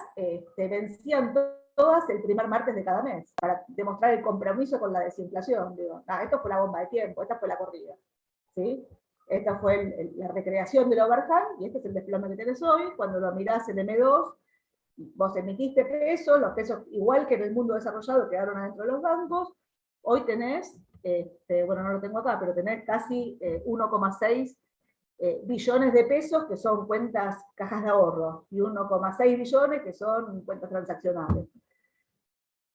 vencían todas el primer martes de cada mes, para demostrar el compromiso con la desinflación. Digo, esto fue la bomba de tiempo, esta fue la corrida. ¿Sí? Esta fue la recreación del overhang, y este es el desplome que tenés hoy. Cuando lo mirás en M2, vos emitiste pesos, los pesos, igual que en el mundo desarrollado, quedaron adentro de los bancos. Hoy tenés, bueno, no lo tengo acá, pero tenés casi 1,6 billones de pesos que son cuentas, cajas de ahorro, y 1,6 billones que son cuentas transaccionales.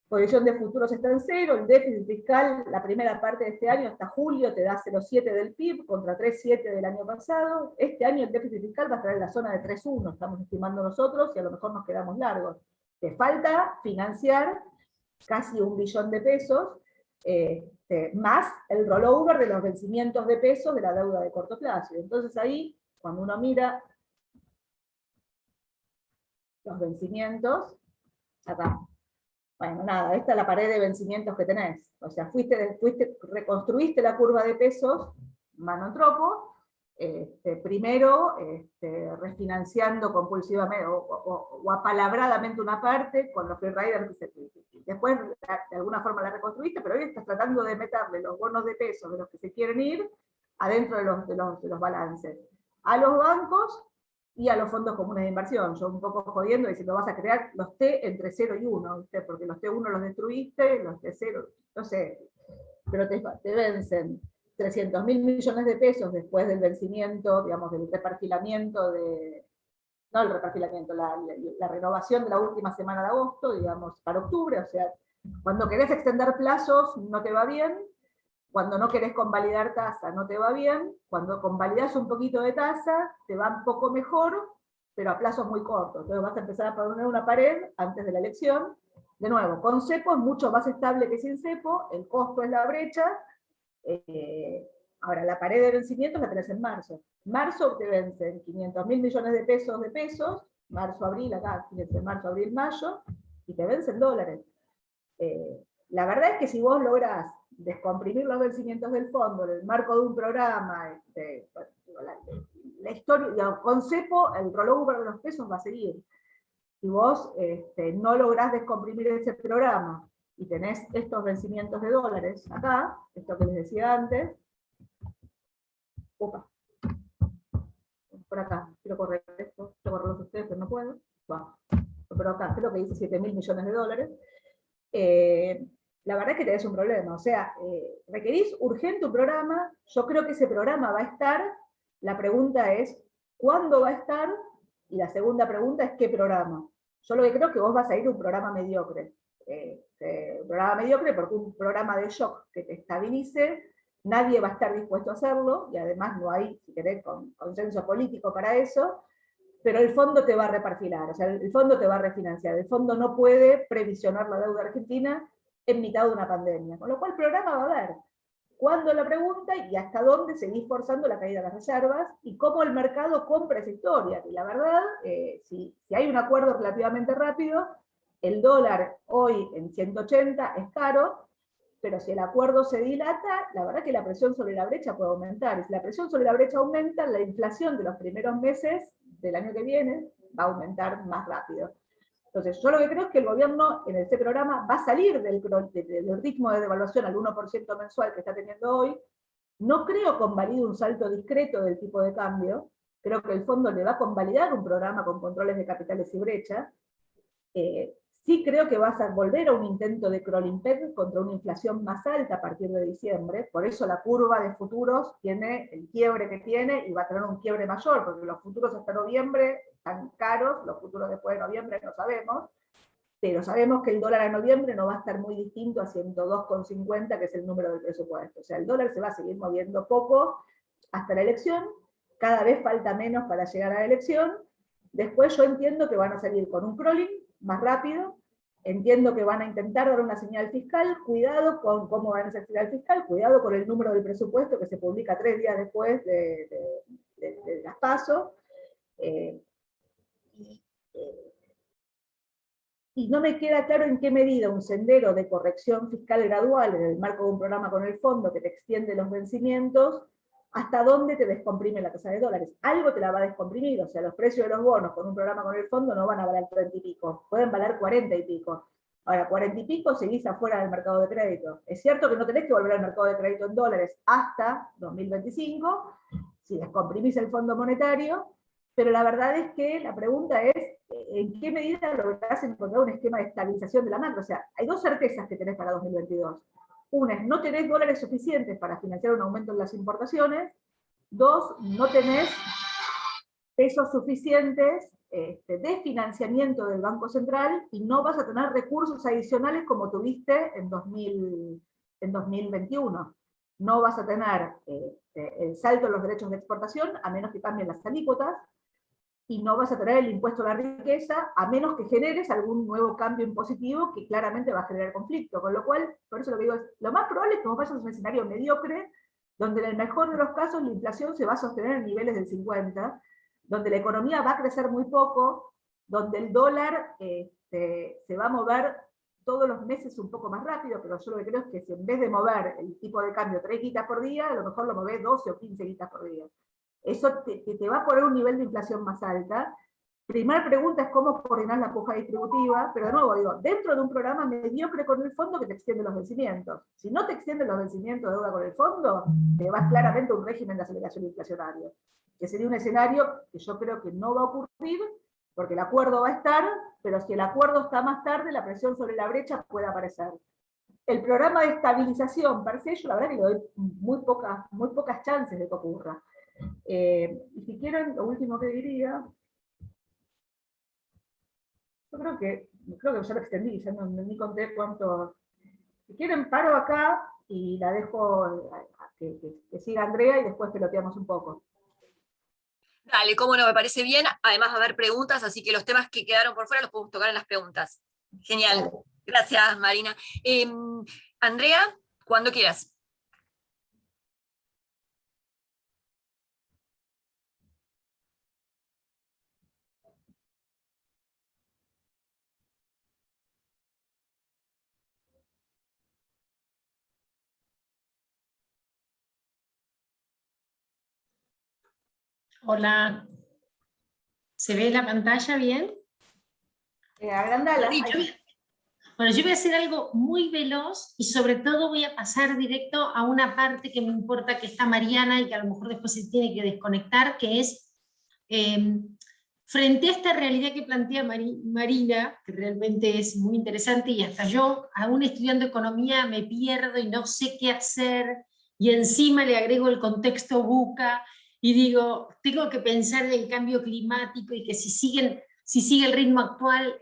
Posición de futuros está en cero, el déficit fiscal, la primera parte de este año, hasta julio, te da 0,7 del PIB contra 3,7 del año pasado. Este año el déficit fiscal va a estar en la zona de 3,1, estamos estimando nosotros, y a lo mejor nos quedamos largos. Te falta financiar casi 1 billón de pesos, más el rollover de los vencimientos de pesos de la deuda de corto plazo. Entonces ahí, cuando uno mira los vencimientos, acá, bueno, nada, esta es la pared de vencimientos que tenés. O sea, reconstruiste la curva de pesos, mano en tropo, primero refinanciando compulsivamente o apalabradamente una parte con los free riders, después de alguna forma la reconstruiste, pero hoy estás tratando de meterle los bonos de pesos de los que se quieren ir adentro de los balances. A los bancos y a los fondos comunes de inversión. Yo un poco jodiendo diciendo, vas a crear los T entre 0 y 1, ¿viste? Porque los T1 los destruiste, los T0, no sé, pero te vencen 300.000 millones de pesos después del vencimiento, digamos, del reperfilamiento no el reperfilamiento, la renovación de la última semana de agosto, digamos, para octubre. O sea, cuando querés extender plazos no te va bien, cuando no querés convalidar tasa no te va bien, cuando convalidás un poquito de tasa te va un poco mejor, pero a plazos muy cortos. Entonces vas a empezar a poner una pared antes de la elección. De nuevo, con cepo es mucho más estable que sin cepo, el costo es la brecha. Ahora, la pared de vencimientos la tenés en marzo. Marzo te vencen 500.000 millones de pesos, marzo, abril, acá, fíjense, marzo, abril, mayo, y te vencen dólares. La verdad es que si vos lográs descomprimir los vencimientos del fondo en el marco de un programa, la historia, digamos, con cepo, el rollover de los pesos va a seguir. Si vos no lográs descomprimir ese programa y tenés estos vencimientos de dólares acá, esto que les decía antes, opa, por acá, quiero correr esto, quiero correrlos ustedes, pero no puedo, va, pero acá, creo que dice 7.000 millones de dólares, la verdad es que tenés un problema, o sea, requerís urgente un programa, yo creo que ese programa va a estar, la pregunta es, ¿cuándo va a estar? Y la segunda pregunta es, ¿qué programa? Yo lo que creo es que vos vas a ir a un programa mediocre, un programa mediocre porque un programa de shock que te estabilice, nadie va a estar dispuesto a hacerlo, y además no hay, si querés, consenso político para eso, pero el fondo te va a reperfilar, o sea, el fondo te va a refinanciar, el fondo no puede previsionar la deuda argentina en mitad de una pandemia, con lo cual el programa va a haber. ¿Cuándo la pregunta y hasta dónde seguís forzando la caída de las reservas y cómo el mercado compra esa historia? Y la verdad, si hay un acuerdo relativamente rápido, el dólar hoy en 180 es caro, pero si el acuerdo se dilata, la verdad que la presión sobre la brecha puede aumentar. Y si la presión sobre la brecha aumenta, la inflación de los primeros meses del año que viene va a aumentar más rápido. Entonces, yo lo que creo es que el gobierno en ese programa va a salir del ritmo de devaluación al 1% mensual que está teniendo hoy. No creo convalide un salto discreto del tipo de cambio. Creo que el fondo le va a convalidar un programa con controles de capitales y brecha. Sí creo que vas a volver a un intento de crawling peg contra una inflación más alta a partir de diciembre, por eso la curva de futuros tiene el quiebre que tiene y va a tener un quiebre mayor, porque los futuros hasta noviembre están caros, los futuros después de noviembre no sabemos, pero sabemos que el dólar a noviembre no va a estar muy distinto a 102,50, que es el número del presupuesto. O sea, el dólar se va a seguir moviendo poco hasta la elección, cada vez falta menos para llegar a la elección. Después yo entiendo que van a salir con un crawling más rápido, entiendo que van a intentar dar una señal fiscal, cuidado con cómo van a hacer señal fiscal, cuidado con el número del presupuesto que se publica 3 días después de las PASO. Y no me queda claro en qué medida un sendero de corrección fiscal gradual en el marco de un programa con el fondo que te extiende los vencimientos, hasta dónde te descomprime la tasa de dólares. Algo te la va a descomprimir, o sea, los precios de los bonos con un programa con el fondo no van a valer 30 y pico, pueden valer 40 y pico. Ahora, 40 y pico seguís afuera del mercado de crédito. Es cierto que no tenés que volver al mercado de crédito en dólares hasta 2025, si descomprimís el Fondo Monetario, pero la verdad es que la pregunta es, ¿en qué medida lográs encontrar un esquema de estabilización de la macro? O sea, hay dos certezas que tenés para 2022. Una es, no tenés dólares suficientes para financiar un aumento en las importaciones. Dos, no tenés pesos suficientes de financiamiento del Banco Central y no vas a tener recursos adicionales como tuviste en 2021. No vas a tener el salto en los derechos de exportación, a menos que cambien las alícuotas, y no vas a tener el impuesto a la riqueza, a menos que generes algún nuevo cambio impositivo que claramente va a generar conflicto. Con lo cual, por eso lo que digo es, lo más probable es que vos vayas a un escenario mediocre, donde en el mejor de los casos la inflación se va a sostener en niveles del 50, donde la economía va a crecer muy poco, donde el dólar se va a mover todos los meses un poco más rápido, pero yo lo que creo es que si en vez de mover el tipo de cambio 3 guitas por día, a lo mejor lo movés 12 o 15 guitas por día. Eso te va a poner un nivel de inflación más alta. Primera pregunta es cómo coordinar la puja distributiva, pero de nuevo digo, dentro de un programa mediocre con el fondo que te extiende los vencimientos. Si no te extienden los vencimientos de deuda con el fondo, te vas claramente a un régimen de aceleración inflacionario, que sería un escenario que yo creo que no va a ocurrir, porque el acuerdo va a estar, pero si el acuerdo está más tarde, la presión sobre la brecha puede aparecer. El programa de estabilización per se, yo la verdad que le doy muy pocas chances de que ocurra. Y si quieren, lo último que diría, yo creo que ya lo extendí, ya ni conté cuánto. Si quieren, paro acá y la dejo que siga Andrea y después peloteamos un poco. Dale, cómo no, me parece bien. Además va a haber preguntas, así que los temas que quedaron por fuera los podemos tocar en las preguntas. Genial. Dale. Gracias, Marina. Andrea, cuando quieras. Hola, ¿se ve la pantalla bien? Agrandala. Sí, Bueno, yo voy a hacer algo muy veloz y sobre todo voy a pasar directo a una parte que me importa, que está Mariana y que a lo mejor después se tiene que desconectar, que es frente a esta realidad que plantea Marina, que realmente es muy interesante, y hasta yo, aún estudiando economía, me pierdo y no sé qué hacer, y encima le agrego el contexto buca, y digo, tengo que pensar en el cambio climático y que si sigue el ritmo actual,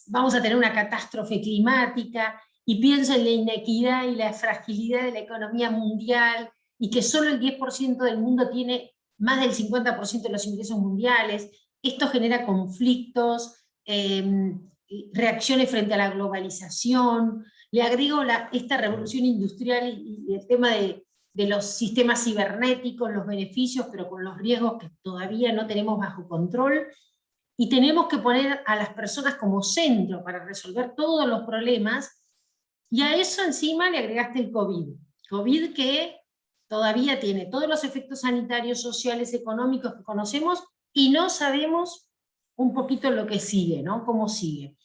vamos a tener una catástrofe climática, y pienso en la inequidad y la fragilidad de la economía mundial, y que solo el 10% del mundo tiene más del 50% de los ingresos mundiales. Esto genera conflictos, reacciones frente a la globalización. Le agrego esta revolución industrial y el tema de los sistemas cibernéticos, los beneficios, pero con los riesgos que todavía no tenemos bajo control. Y tenemos que poner a las personas como centro para resolver todos los problemas, y a eso encima le agregaste el COVID. COVID que todavía tiene todos los efectos sanitarios, sociales, económicos que conocemos, y no sabemos un poquito lo que sigue, ¿no? Cómo sigue.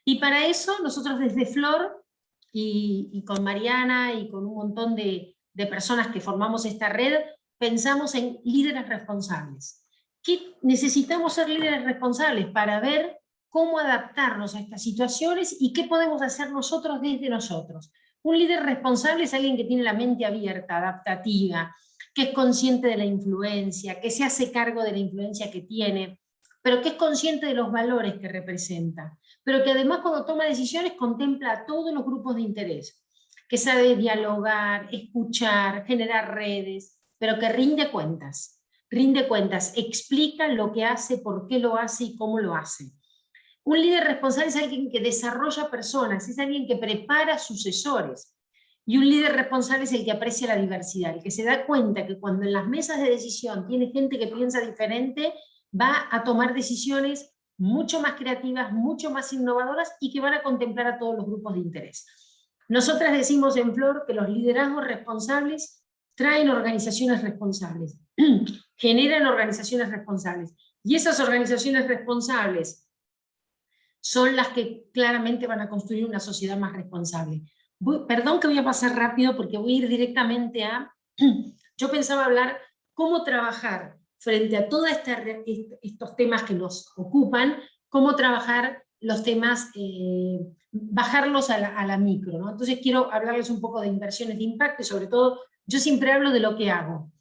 Y para eso nosotros desde Flor, y con Mariana y con un montón de personas que formamos esta red, pensamos en líderes responsables. ¿Qué necesitamos ser líderes responsables para ver cómo adaptarnos a estas situaciones y qué podemos hacer nosotros desde nosotros? Un líder responsable es alguien que tiene la mente abierta, adaptativa, que es consciente de la influencia, que se hace cargo de la influencia que tiene, pero que es consciente de los valores que representa, pero que además cuando toma decisiones contempla a todos los grupos de interés, que sabe dialogar, escuchar, generar redes, pero que rinde cuentas, explica lo que hace, por qué lo hace y cómo lo hace. Un líder responsable es alguien que desarrolla personas, es alguien que prepara sucesores. Y un líder responsable es el que aprecia la diversidad, el que se da cuenta que cuando en las mesas de decisión tiene gente que piensa diferente, va a tomar decisiones mucho más creativas, mucho más innovadoras y que van a contemplar a todos los grupos de interés. Nosotras decimos en Flor que los liderazgos responsables traen organizaciones responsables, generan organizaciones responsables, y esas organizaciones responsables son las que claramente van a construir una sociedad más responsable. Perdón que voy a pasar rápido porque voy a ir directamente a... Yo pensaba hablar cómo trabajar frente a todos estos temas que nos ocupan, cómo trabajar los temas, bajarlos a la micro, ¿no? Entonces quiero hablarles un poco de inversiones de impacto y sobre todo, yo siempre hablo de lo que hago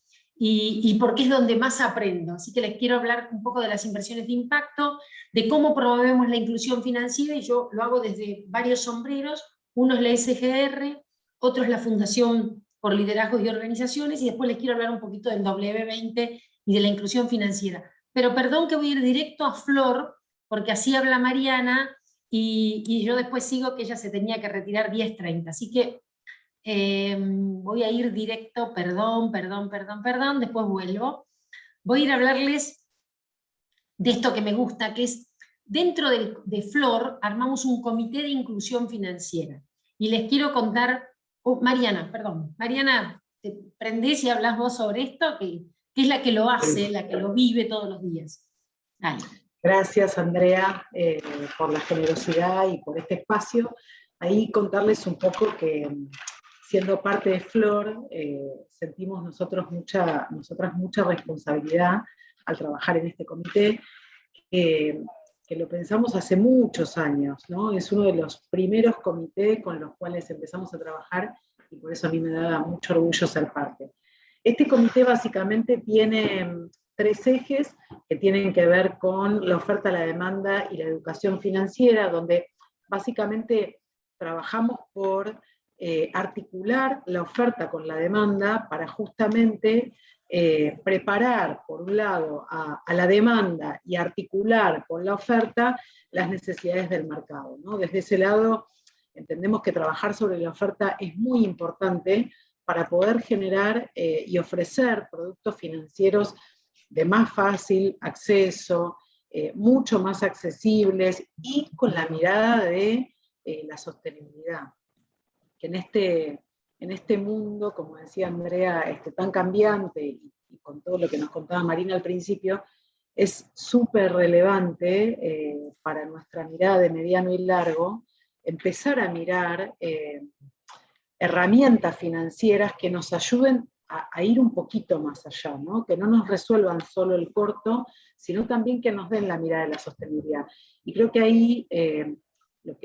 y porque es donde más aprendo, así que les quiero hablar un poco de las inversiones de impacto, de cómo promovemos la inclusión financiera, y yo lo hago desde varios sombreros. Uno es la SGR, otro es la Fundación por Liderazgos y Organizaciones, y después les quiero hablar un poquito del W20 y de la inclusión financiera. Pero perdón que voy a ir directo a Flor, porque así habla Mariana, y yo después sigo que ella se tenía que retirar 10:30. Así que voy a ir directo, perdón, después vuelvo. Voy a ir a hablarles de esto que me gusta, que es, dentro de Flor, armamos un comité de inclusión financiera. Y les quiero contar, Mariana, te prendés y hablas vos sobre esto, que es la que lo hace, la que lo vive todos los días. Dale. Gracias, Andrea, por la generosidad y por este espacio. Ahí contarles un poco que, siendo parte de Flor, sentimos nosotras mucha responsabilidad al trabajar en este comité, que lo pensamos hace muchos años, ¿no? Es uno de los primeros comités con los cuales empezamos a trabajar, y por eso a mí me da mucho orgullo ser parte. Este comité básicamente tiene 3 ejes que tienen que ver con la oferta, la demanda y la educación financiera, donde básicamente trabajamos por articular la oferta con la demanda para justamente preparar, por un lado, a la demanda y articular con la oferta las necesidades del mercado, ¿no? Desde ese lado, entendemos que trabajar sobre la oferta es muy importante para poder generar y ofrecer productos financieros de más fácil acceso, mucho más accesibles y con la mirada de la sostenibilidad. Que en este mundo, como decía Andrea, tan cambiante y con todo lo que nos contaba Marina al principio, es súper relevante para nuestra mirada de mediano y largo, empezar a mirar herramientas financieras que nos ayuden a ir un poquito más allá, ¿no? Que no nos resuelvan solo el corto, sino también que nos den la mirada de la sostenibilidad. Y creo que ahí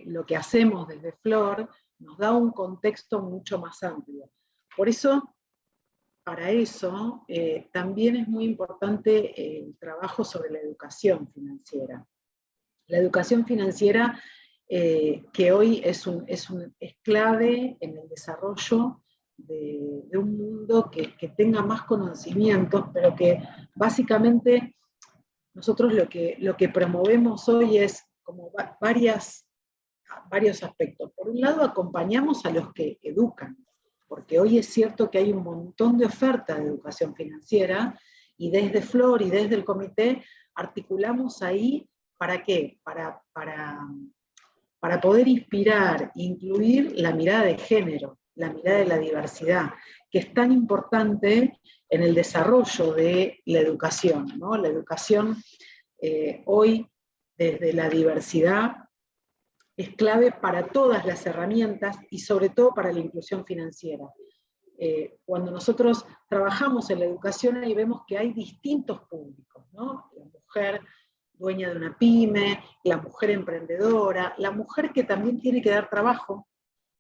lo que hacemos desde Flor nos da un contexto mucho más amplio. Por eso, para eso, también es muy importante el trabajo sobre la educación financiera. La educación financiera que hoy es clave en el desarrollo de un mundo que tenga más conocimientos, pero que básicamente nosotros lo que promovemos hoy es como varios aspectos. Por un lado, acompañamos a los que educan, porque hoy es cierto que hay un montón de oferta de educación financiera, y desde Flor y desde el comité articulamos ahí, ¿para qué? Para poder inspirar, incluir la mirada de género, la mirada de la diversidad, que es tan importante en el desarrollo de la educación, ¿no? La educación hoy, desde la diversidad, es clave para todas las herramientas y sobre todo para la inclusión financiera. Cuando nosotros trabajamos en la educación, ahí vemos que hay distintos públicos, ¿no? La mujer dueña de una pyme, la mujer emprendedora, la mujer que también tiene que dar trabajo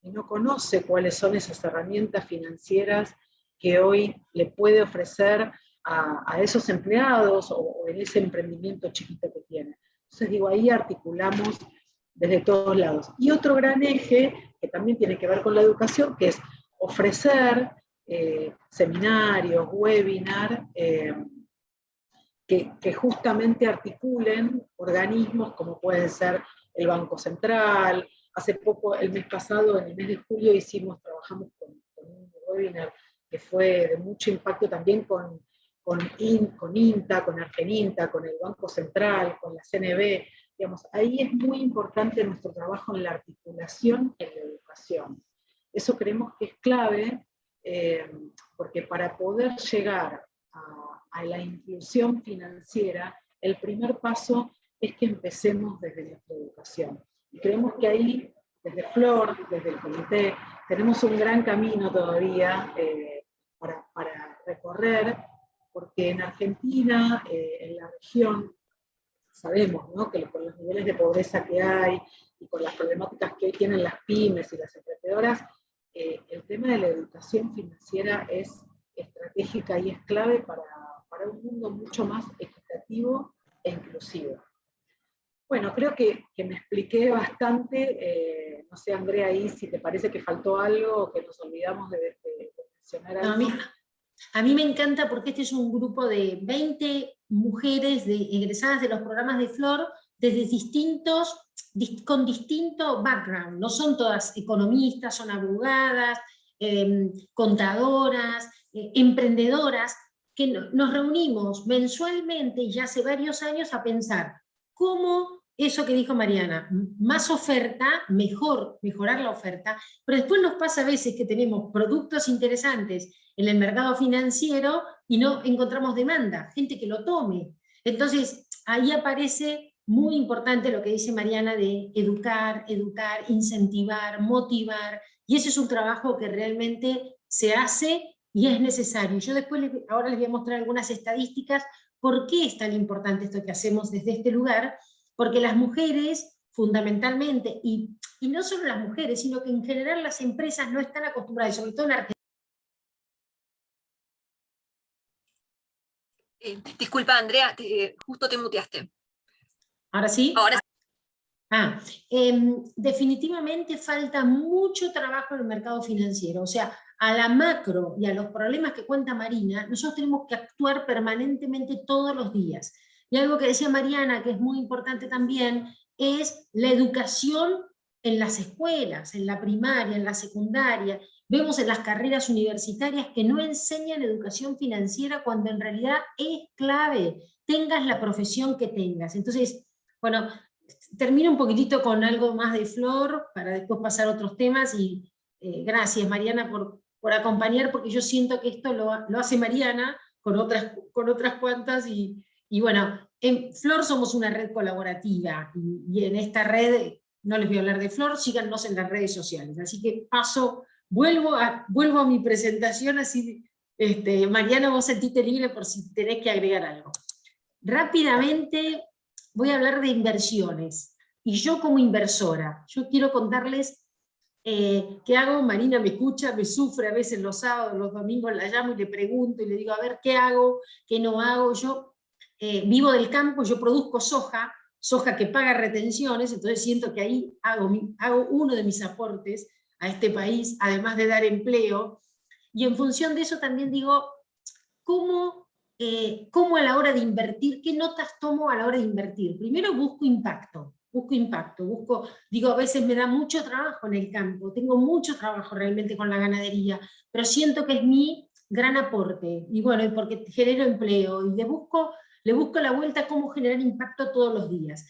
y no conoce cuáles son esas herramientas financieras que hoy le puede ofrecer a esos empleados o en ese emprendimiento chiquito que tiene. Entonces digo, ahí articulamos desde todos lados. Y otro gran eje que también tiene que ver con la educación, que es ofrecer seminarios, webinars, que justamente articulen organismos como pueden ser el Banco Central. Hace poco, el mes pasado, en el mes de julio, trabajamos con un webinar que fue de mucho impacto también con INTA, con Argeninta, con el Banco Central, con la CNB. Digamos, ahí es muy importante nuestro trabajo en la articulación en la educación. Eso creemos que es clave, porque para poder llegar a la inclusión financiera, el primer paso es que empecemos desde nuestra educación. Y creemos que ahí, desde Flor, desde el comité, tenemos un gran camino todavía para recorrer, porque en Argentina, en la región, sabemos, ¿no?, que con los niveles de pobreza que hay y con las problemáticas que hoy tienen las pymes y las emprendedoras, el tema de la educación financiera es estratégica y es clave para un mundo mucho más equitativo e inclusivo. Bueno, creo que me expliqué bastante. No sé, Andrea, ahí si te parece que faltó algo o que nos olvidamos de mencionar algo. No, a mí me encanta porque este es un grupo de 20 mujeres egresadas de los programas de Flor, con distinto background. No son todas economistas, son abogadas, contadoras, emprendedoras, que nos reunimos mensualmente y ya hace varios años a pensar cómo, eso que dijo Mariana, más oferta, mejorar la oferta, pero después nos pasa a veces que tenemos productos interesantes en el mercado financiero y no encontramos demanda, gente que lo tome. Entonces, ahí aparece muy importante lo que dice Mariana de educar, incentivar, motivar, y ese es un trabajo que realmente se hace y es necesario. Yo ahora les voy a mostrar algunas estadísticas. ¿Por qué es tan importante esto que hacemos desde este lugar? Porque las mujeres, fundamentalmente, y no solo las mujeres, sino que en general las empresas no están acostumbradas, sobre todo en Argentina. Disculpa, Andrea, justo te muteaste. ¿Ahora sí? Ahora Definitivamente falta mucho trabajo en el mercado financiero. O sea, a la macro y a los problemas que cuenta Marina, nosotros tenemos que actuar permanentemente todos los días. Y algo que decía Mariana, que es muy importante también, es la educación en las escuelas, en la primaria, en la secundaria. Vemos en las carreras universitarias que no enseñan educación financiera cuando en realidad es clave, tengas la profesión que tengas. Entonces, bueno, termino un poquitito con algo más de Flor, para después pasar a otros temas, y gracias Mariana por acompañar, porque yo siento que esto lo hace Mariana con otras cuantas, y bueno, en Flor somos una red colaborativa, y en esta red, no les voy a hablar de Flor, síganos en las redes sociales. Así que vuelvo a mi presentación, así, Mariana, vos sentite libre por si tenés que agregar algo. Rápidamente voy a hablar de inversiones, y yo como inversora, yo quiero contarles qué hago. Marina me escucha, me sufre a veces los sábados, los domingos, la llamo y le pregunto, y le digo, a ver, ¿qué hago? ¿Qué no hago? Yo vivo del campo, yo produzco soja que paga retenciones, entonces siento que ahí hago uno de mis aportes a este país, además de dar empleo, y en función de eso también digo, ¿cómo a la hora de invertir, qué notas tomo a la hora de invertir? Primero busco impacto, digo, a veces me da mucho trabajo en el campo, tengo mucho trabajo realmente con la ganadería, pero siento que es mi gran aporte, y bueno, porque genero empleo, y le busco la vuelta a cómo generar impacto todos los días.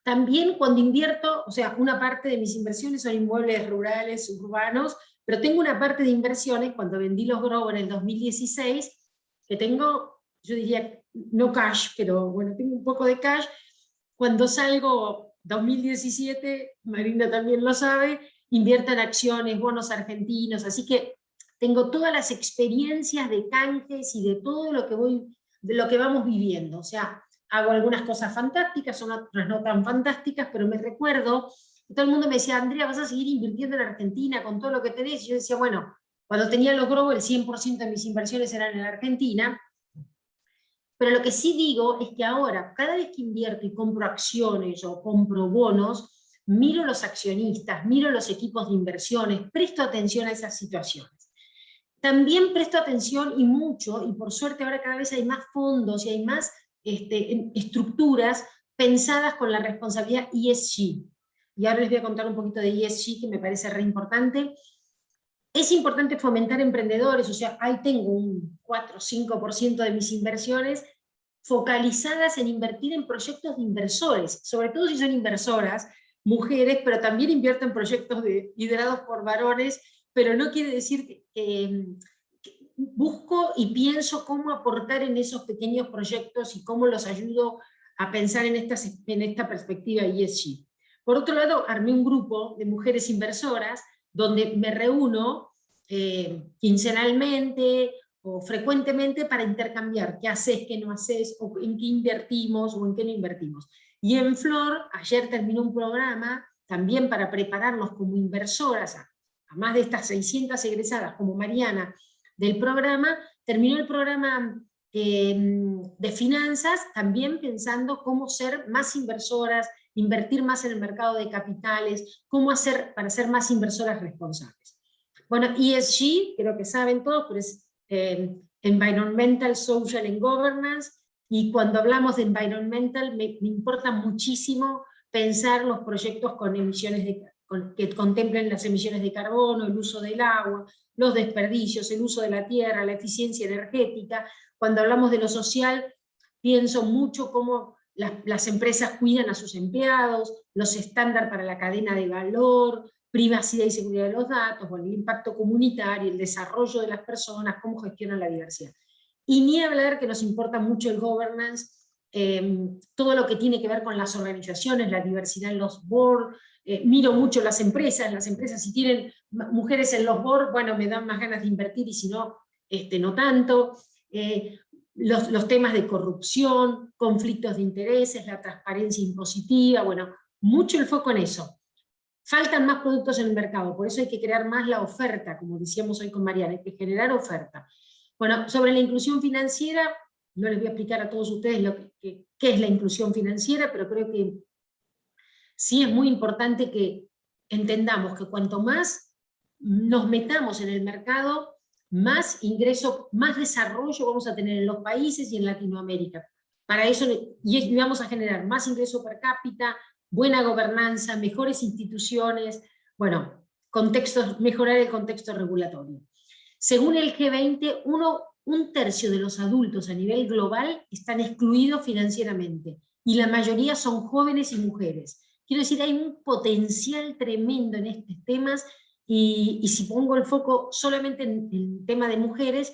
También cuando invierto, o sea, una parte de mis inversiones son inmuebles rurales, urbanos, pero tengo una parte de inversiones, cuando vendí los Grow en el 2016, que tengo, yo diría, no cash, pero bueno, tengo un poco de cash. Cuando salgo 2017, Marina también lo sabe, invierto en acciones, bonos argentinos, así que tengo todas las experiencias de canjes y de todo de lo que vamos viviendo. O sea, hago algunas cosas fantásticas, son otras no tan fantásticas, pero me recuerdo que todo el mundo me decía, Andrea, ¿vas a seguir invirtiendo en Argentina con todo lo que tenés? Y yo decía, bueno, cuando tenía los Grow, el 100% de mis inversiones eran en Argentina, pero lo que sí digo es que ahora, cada vez que invierto y compro acciones o compro bonos, miro los accionistas, miro los equipos de inversiones, presto atención a esas situaciones. También presto atención y mucho, y por suerte ahora cada vez hay más fondos y hay más estructuras pensadas con la responsabilidad ESG. Y ahora les voy a contar un poquito de ESG, que me parece re importante. Es importante fomentar emprendedores, o sea, ahí tengo un 4 o 5% de mis inversiones focalizadas en invertir en proyectos de inversores, sobre todo si son inversoras, mujeres, pero también invierto en proyectos liderados por varones, pero no quiere decir que busco y pienso cómo aportar en esos pequeños proyectos y cómo los ayudo a pensar en esta perspectiva ESG. Por otro lado, armé un grupo de mujeres inversoras donde me reúno quincenalmente o frecuentemente para intercambiar qué haces, qué no haces, o en qué invertimos o en qué no invertimos. Y en Flor, ayer terminó un programa también para prepararnos como inversoras, a más de estas 600 egresadas como Mariana del programa, terminó el programa de finanzas, también pensando cómo ser más inversoras, invertir más en el mercado de capitales, cómo hacer para ser más inversoras responsables. Bueno, ESG, creo que saben todos, pero es Environmental, Social and Governance, y cuando hablamos de Environmental me importa muchísimo pensar los proyectos con emisiones que contemplen las emisiones de carbono, el uso del agua, los desperdicios, el uso de la tierra, la eficiencia energética. Cuando hablamos de lo social, pienso mucho cómo las empresas cuidan a sus empleados, los estándares para la cadena de valor, privacidad y seguridad de los datos, bueno, el impacto comunitario, el desarrollo de las personas, cómo gestionan la diversidad. Y ni hablar que nos importa mucho el governance, todo lo que tiene que ver con las organizaciones, la diversidad en los boards. Miro mucho las empresas si tienen mujeres en los boards, bueno, me dan más ganas de invertir, y si no, no tanto. Los temas de corrupción, conflictos de intereses, la transparencia impositiva, bueno, mucho el foco en eso. Faltan más productos en el mercado, por eso hay que crear más la oferta, como decíamos hoy con Mariana, hay que generar oferta. Bueno, sobre la inclusión financiera, no les voy a explicar a todos ustedes qué es la inclusión financiera, pero creo que sí es muy importante que entendamos que cuanto más nos metamos en el mercado, más ingreso, más desarrollo vamos a tener en los países y en Latinoamérica. Para eso, y vamos a generar más ingreso per cápita, buena gobernanza, mejores instituciones, bueno, mejorar el contexto regulatorio. Según el G20, un tercio de los adultos a nivel global están excluidos financieramente, y la mayoría son jóvenes y mujeres. Quiero decir, hay un potencial tremendo en estos temas, y si pongo el foco solamente en el tema de mujeres,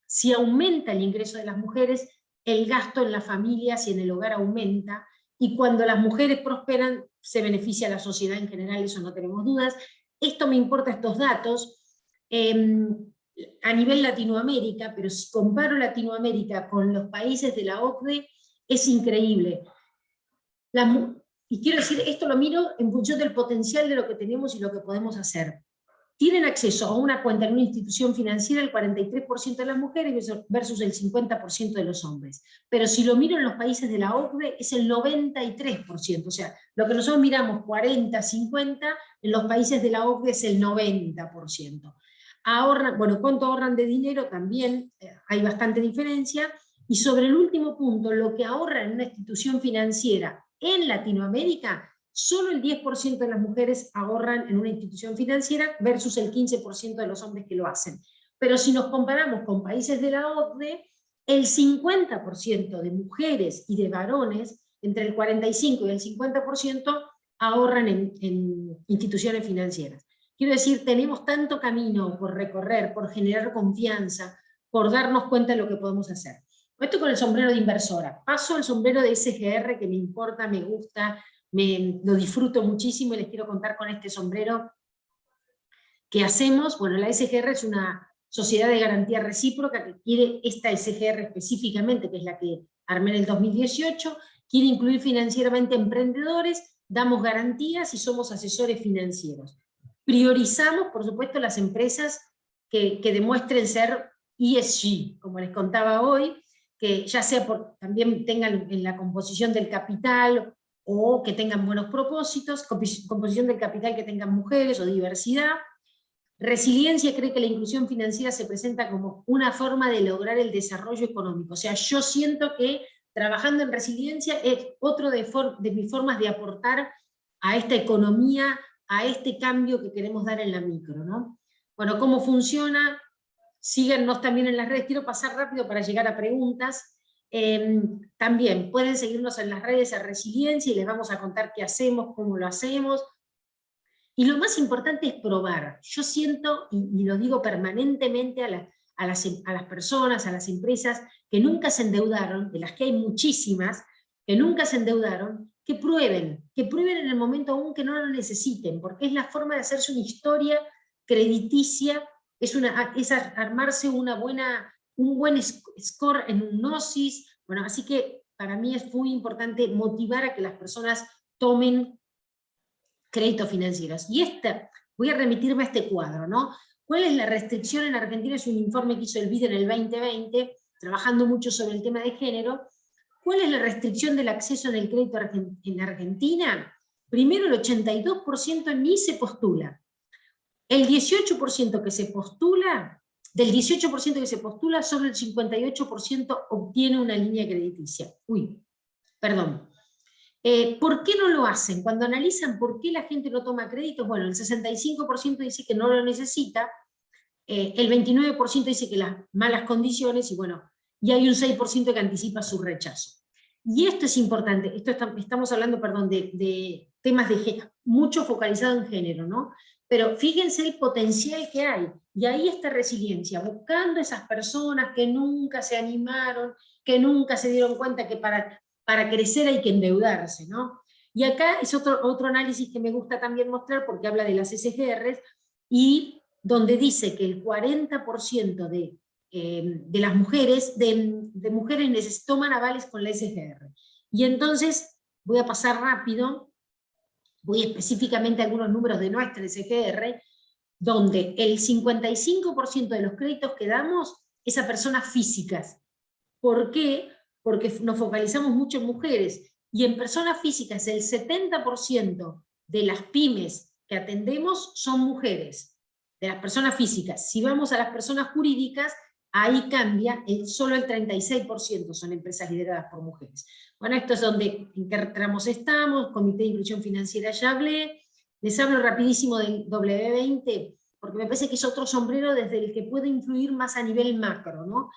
si aumenta el ingreso de las mujeres, el gasto en las familias y en el hogar aumenta, y cuando las mujeres prosperan, se beneficia a la sociedad en general, eso no tenemos dudas. Esto me importa, estos datos, a nivel Latinoamérica, pero si comparo Latinoamérica con los países de la OCDE, es increíble. Y quiero decir, esto lo miro en función del potencial de lo que tenemos y lo que podemos hacer. Tienen acceso a una cuenta en una institución financiera el 43% de las mujeres versus el 50% de los hombres. Pero si lo miro en los países de la OCDE, es el 93%. O sea, lo que nosotros miramos 40, 50, en los países de la OCDE es el 90%. Ahorran, bueno, ¿cuánto ahorran de dinero? También hay bastante diferencia. Y sobre el último punto, lo que ahorran en una institución financiera en Latinoamérica, solo el 10% de las mujeres ahorran en una institución financiera versus el 15% de los hombres que lo hacen. Pero si nos comparamos con países de la OCDE, el 50% de mujeres y de varones, entre el 45 y el 50%, ahorran en instituciones financieras. Quiero decir, tenemos tanto camino por recorrer, por generar confianza, por darnos cuenta de lo que podemos hacer. Esto con el sombrero de inversora. Paso al sombrero de SGR, que me importa, me gusta, lo disfruto muchísimo, y les quiero contar con este sombrero que hacemos. Bueno, la SGR es una sociedad de garantía recíproca que quiere, esta SGR específicamente, que es la que armé en el 2018, quiere incluir financieramente emprendedores, damos garantías y somos asesores financieros. Priorizamos, por supuesto, las empresas que demuestren ser ESG, como les contaba hoy, que ya sea también tengan en la composición del capital o que tengan buenos propósitos, composición del capital que tengan mujeres o diversidad. Resiliencia cree que la inclusión financiera se presenta como una forma de lograr el desarrollo económico. O sea, yo siento que trabajando en resiliencia es otro de mis formas de aportar a esta economía, a este cambio que queremos dar en la micro, ¿no? Bueno, ¿cómo funciona? Síganos también en las redes. Quiero pasar rápido para llegar a preguntas. También pueden seguirnos en las redes a Resiliencia y les vamos a contar qué hacemos, cómo lo hacemos. Y lo más importante es probar. Yo siento, y lo digo permanentemente a las personas, a las empresas que nunca se endeudaron, de las que hay muchísimas, que nunca se endeudaron, que prueben en el momento aún que no lo necesiten, porque es la forma de hacerse una historia crediticia, es armarse un buen score en un Gnosis. Bueno, así que para mí es muy importante motivar a que las personas tomen créditos financieros. Y voy a remitirme a este cuadro, ¿no? ¿Cuál es la restricción en Argentina? Es un informe que hizo el BID en el 2020, trabajando mucho sobre el tema de género. ¿Cuál es la restricción del acceso en el crédito en Argentina? Primero, el 82% ni se postula. El 18% que se postula, del 18% que se postula, solo el 58% obtiene una línea crediticia. ¿Por qué no lo hacen? Cuando analizan por qué la gente no toma créditos, bueno, el 65% dice que no lo necesita, el 29% dice que las malas condiciones, y hay un 6% que anticipa su rechazo. Y esto es importante, estamos hablando, de temas de género, mucho focalizado en género, ¿no? Pero fíjense el potencial que hay, y ahí está Resiliencia, buscando esas personas que nunca se animaron, que nunca se dieron cuenta que para crecer hay que endeudarse, ¿no? Y acá es otro análisis que me gusta también mostrar, porque habla de las SGRs, y donde dice que el 40% de las mujeres, de mujeres toman avales con la SGR. Y entonces, voy a pasar rápido, voy específicamente a algunos números de nuestra SGR, donde el 55% de los créditos que damos es a personas físicas. ¿Por qué? Porque nos focalizamos mucho en mujeres, y en personas físicas el 70% de las pymes que atendemos son mujeres, de las personas físicas. Si vamos a las personas jurídicas, ahí cambia, solo el 36% son empresas lideradas por mujeres. Bueno, esto es en qué tramos estamos, Comité de Inclusión Financiera ya hablé, les hablo rapidísimo del W20, porque me parece que es otro sombrero desde el que puede influir más a nivel macro, ¿no?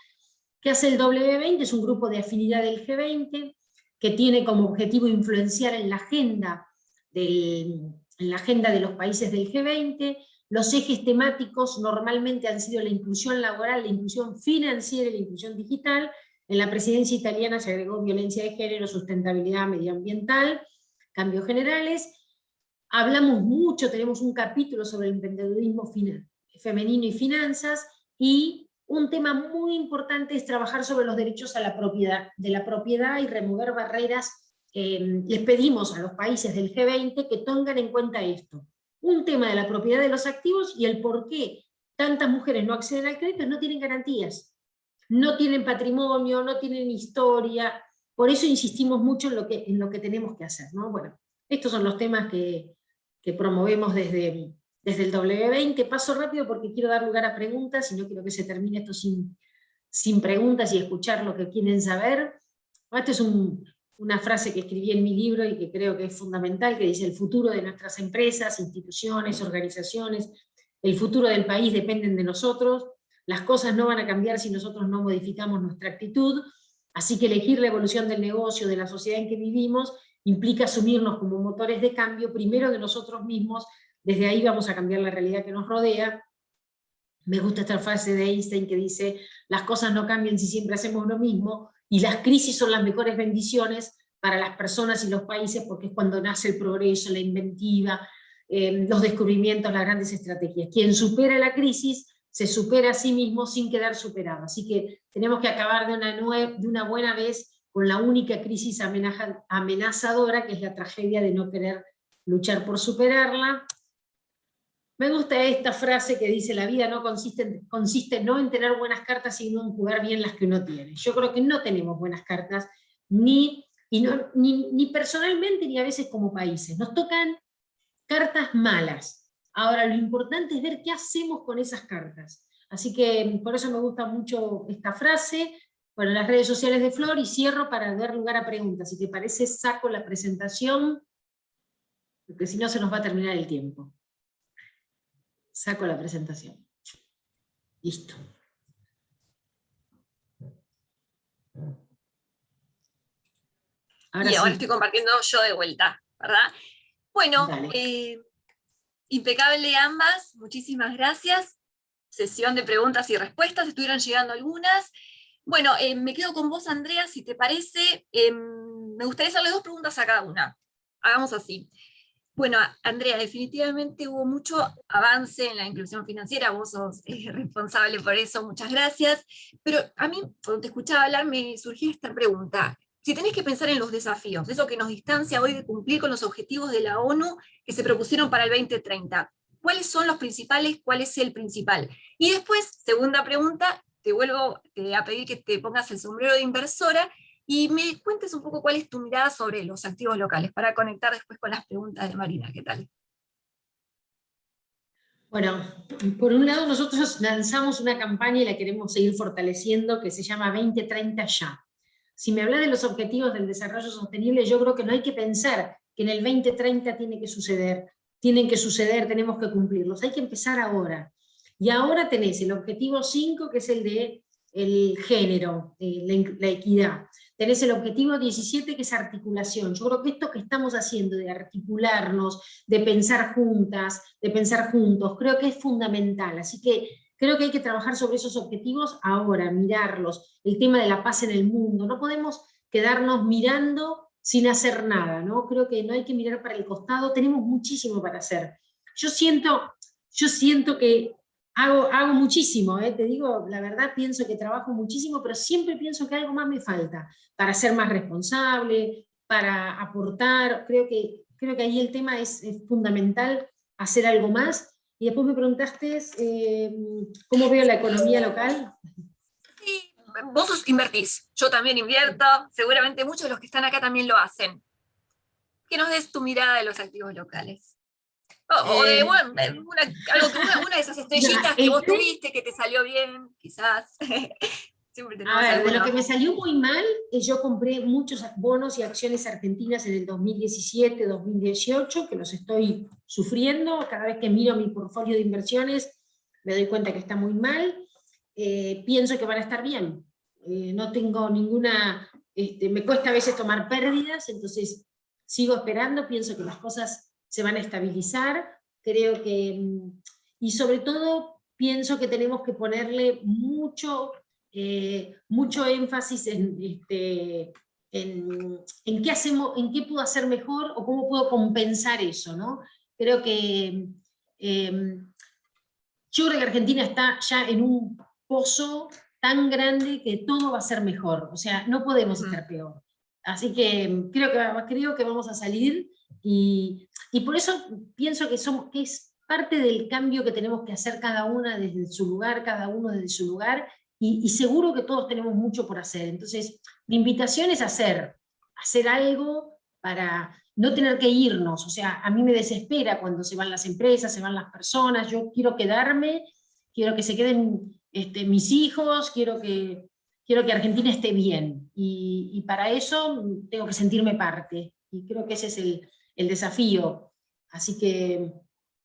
¿Qué hace el W20? Es un grupo de afinidad del G20, que tiene como objetivo influenciar en la agenda de los países del G20, Los ejes temáticos normalmente han sido la inclusión laboral, la inclusión financiera y la inclusión digital. En la presidencia italiana se agregó violencia de género, sustentabilidad medioambiental, cambios generales. Hablamos mucho, tenemos un capítulo sobre el emprendedurismo femenino y finanzas, y un tema muy importante es trabajar sobre los derechos a la propiedad, de la propiedad, y remover barreras. Les pedimos a los países del G20 que tengan en cuenta esto. Un tema de la propiedad de los activos y el por qué tantas mujeres no acceden al crédito, no tienen garantías, no tienen patrimonio, no tienen historia. Por eso insistimos mucho en lo que tenemos que hacer, ¿no? Bueno, estos son los temas que promovemos desde el W20. Paso rápido porque quiero dar lugar a preguntas y no quiero que se termine esto sin preguntas y escuchar lo que quieren saber. Esta es una frase que escribí en mi libro y que creo que es fundamental, que dice: el futuro de nuestras empresas, instituciones, organizaciones, el futuro del país dependen de nosotros. Las cosas no van a cambiar si nosotros no modificamos nuestra actitud, así que elegir la evolución del negocio, de la sociedad en que vivimos, implica asumirnos como motores de cambio, primero de nosotros mismos. Desde ahí vamos a cambiar la realidad que nos rodea. Me gusta esta frase de Einstein que dice: las cosas no cambian si siempre hacemos lo mismo, y las crisis son las mejores bendiciones para las personas y los países, porque es cuando nace el progreso, la inventiva, los descubrimientos, las grandes estrategias. Quien supera la crisis se supera a sí mismo sin quedar superado. Así que tenemos que acabar de una buena vez con la única crisis amenazadora, que es la tragedia de no querer luchar por superarla. Me gusta esta frase que dice: la vida no consiste no en tener buenas cartas, sino en jugar bien las que uno tiene. Yo creo que no tenemos buenas cartas, ni personalmente, ni a veces como países. Nos tocan cartas malas. Ahora, lo importante es ver qué hacemos con esas cartas. Así que por eso me gusta mucho esta frase. Bueno, las redes sociales de Flor, y cierro para dar lugar a preguntas. Si te parece, saco la presentación, porque si no se nos va a terminar el tiempo. Saco la presentación. Listo. Ahora sí. Estoy compartiendo yo de vuelta, ¿verdad? Bueno, impecable ambas, muchísimas gracias. Sesión de preguntas y respuestas, estuvieron llegando algunas. Bueno, me quedo con vos, Andrea, si te parece. Me gustaría hacerle 2 preguntas a cada una. Hagamos así. Bueno, Andrea, definitivamente hubo mucho avance en la inclusión financiera, vos sos responsable por eso, muchas gracias. Pero a mí, cuando te escuchaba hablar, me surgió esta pregunta. Si tenés que pensar en los desafíos, eso que nos distancia hoy de cumplir con los objetivos de la ONU que se propusieron para el 2030, ¿cuáles son los principales? ¿Cuál es el principal? Y después, segunda pregunta, te vuelvo a pedir que te pongas el sombrero de inversora y me cuentes un poco cuál es tu mirada sobre los activos locales, para conectar después con las preguntas de Marina. ¿Qué tal? Bueno, por un lado nosotros lanzamos una campaña y la queremos seguir fortaleciendo, que se llama 2030 ya. Si me hablas de los objetivos del desarrollo sostenible, yo creo que no hay que pensar que en el 2030 tienen que suceder, tenemos que cumplirlos, hay que empezar ahora. Y ahora tenés el objetivo 5, que es el de el género, la equidad. Tenés el objetivo 17, que es articulación. Yo creo que esto que estamos haciendo de articularnos, de pensar juntas, de pensar juntos, creo que es fundamental. Así que creo que hay que trabajar sobre esos objetivos ahora, mirarlos. El tema de la paz en el mundo. No podemos quedarnos mirando sin hacer nada, ¿no? Creo que no hay que mirar para el costado, tenemos muchísimo para hacer. Yo siento que hago muchísimo, te digo, la verdad, pienso que trabajo muchísimo, pero siempre pienso que algo más me falta para ser más responsable, para aportar. Creo que ahí el tema es fundamental, hacer algo más. Y después me preguntaste cómo veo la economía local. Sí, vos invertís, yo también invierto, seguramente muchos de los que están acá también lo hacen. Que nos des tu mirada de los activos locales. O de una de esas estrellitas que vos tuviste, que te salió bien, quizás. De lo que me salió muy mal, yo compré muchos bonos y acciones argentinas en el 2017, 2018, que los estoy sufriendo. Cada vez que miro mi portfolio de inversiones, me doy cuenta que está muy mal. Pienso que van a estar bien. No tengo ninguna... me cuesta a veces tomar pérdidas, entonces sigo esperando, pienso que las cosas se van a estabilizar. Creo que y sobre todo pienso que tenemos que ponerle mucho énfasis en qué hacemos, en qué puedo hacer mejor o cómo puedo compensar eso, ¿no? Creo que yo creo que Argentina está ya en un pozo tan grande que todo va a ser mejor, o sea, no podemos estar peor. Así que creo que vamos a salir y por eso pienso que es parte del cambio que tenemos que hacer cada una desde su lugar, cada uno desde su lugar, y seguro que todos tenemos mucho por hacer. Entonces, mi invitación es hacer algo para no tener que irnos. O sea, a mí me desespera cuando se van las empresas, se van las personas, yo quiero quedarme, quiero que se queden mis hijos, quiero que Argentina esté bien, y para eso tengo que sentirme parte, y creo que ese es el desafío. Así que,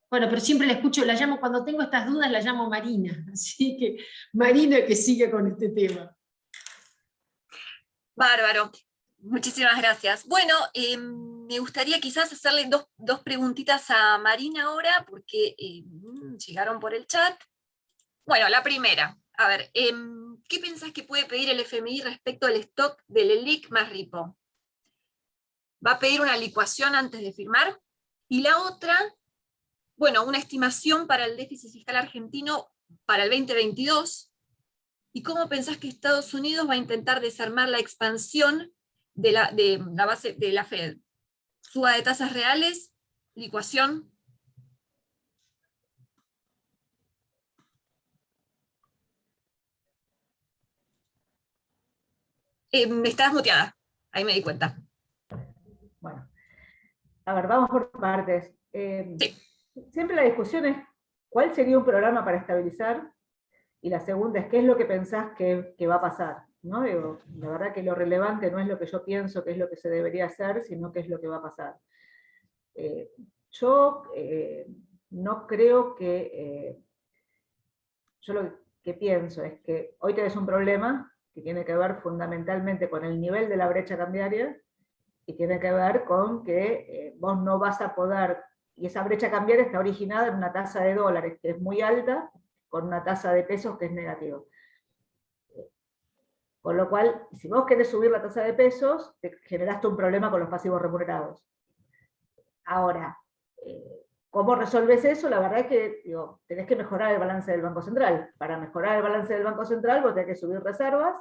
bueno, pero siempre la escucho, la llamo, cuando tengo estas dudas la llamo Marina, así que Marina que sigue con este tema. Bárbaro, muchísimas gracias. Bueno, me gustaría quizás hacerle dos preguntitas a Marina ahora, porque llegaron por el chat. Bueno, la primera, a ver, ¿qué pensás que puede pedir el FMI respecto al stock del ELIC más RIPO? ¿Va a pedir una licuación antes de firmar? Y la otra, bueno, una estimación para el déficit fiscal argentino para el 2022. ¿Y cómo pensás que Estados Unidos va a intentar desarmar la expansión de la base de la Fed? ¿Suba de tasas reales? ¿Licuación? Estás muteada, ahí me di cuenta. Bueno, a ver, vamos por partes. Sí. Siempre la discusión es cuál sería un programa para estabilizar, y la segunda es qué es lo que pensás que va a pasar, ¿no? Digo, la verdad que lo relevante no es lo que yo pienso que es lo que se debería hacer, sino qué es lo que va a pasar. Yo no creo que... yo lo que pienso es que hoy tenés un problema que tiene que ver fundamentalmente con el nivel de la brecha cambiaria, y tiene que ver con que vos no vas a poder, y esa brecha cambiaria está originada en una tasa de dólares que es muy alta, con una tasa de pesos que es negativa. Con lo cual, si vos querés subir la tasa de pesos, te generaste un problema con los pasivos remunerados. Ahora, ¿cómo resolves eso? La verdad es que digo, tenés que mejorar el balance del Banco Central. Para mejorar el balance del Banco Central vos tenés que subir reservas,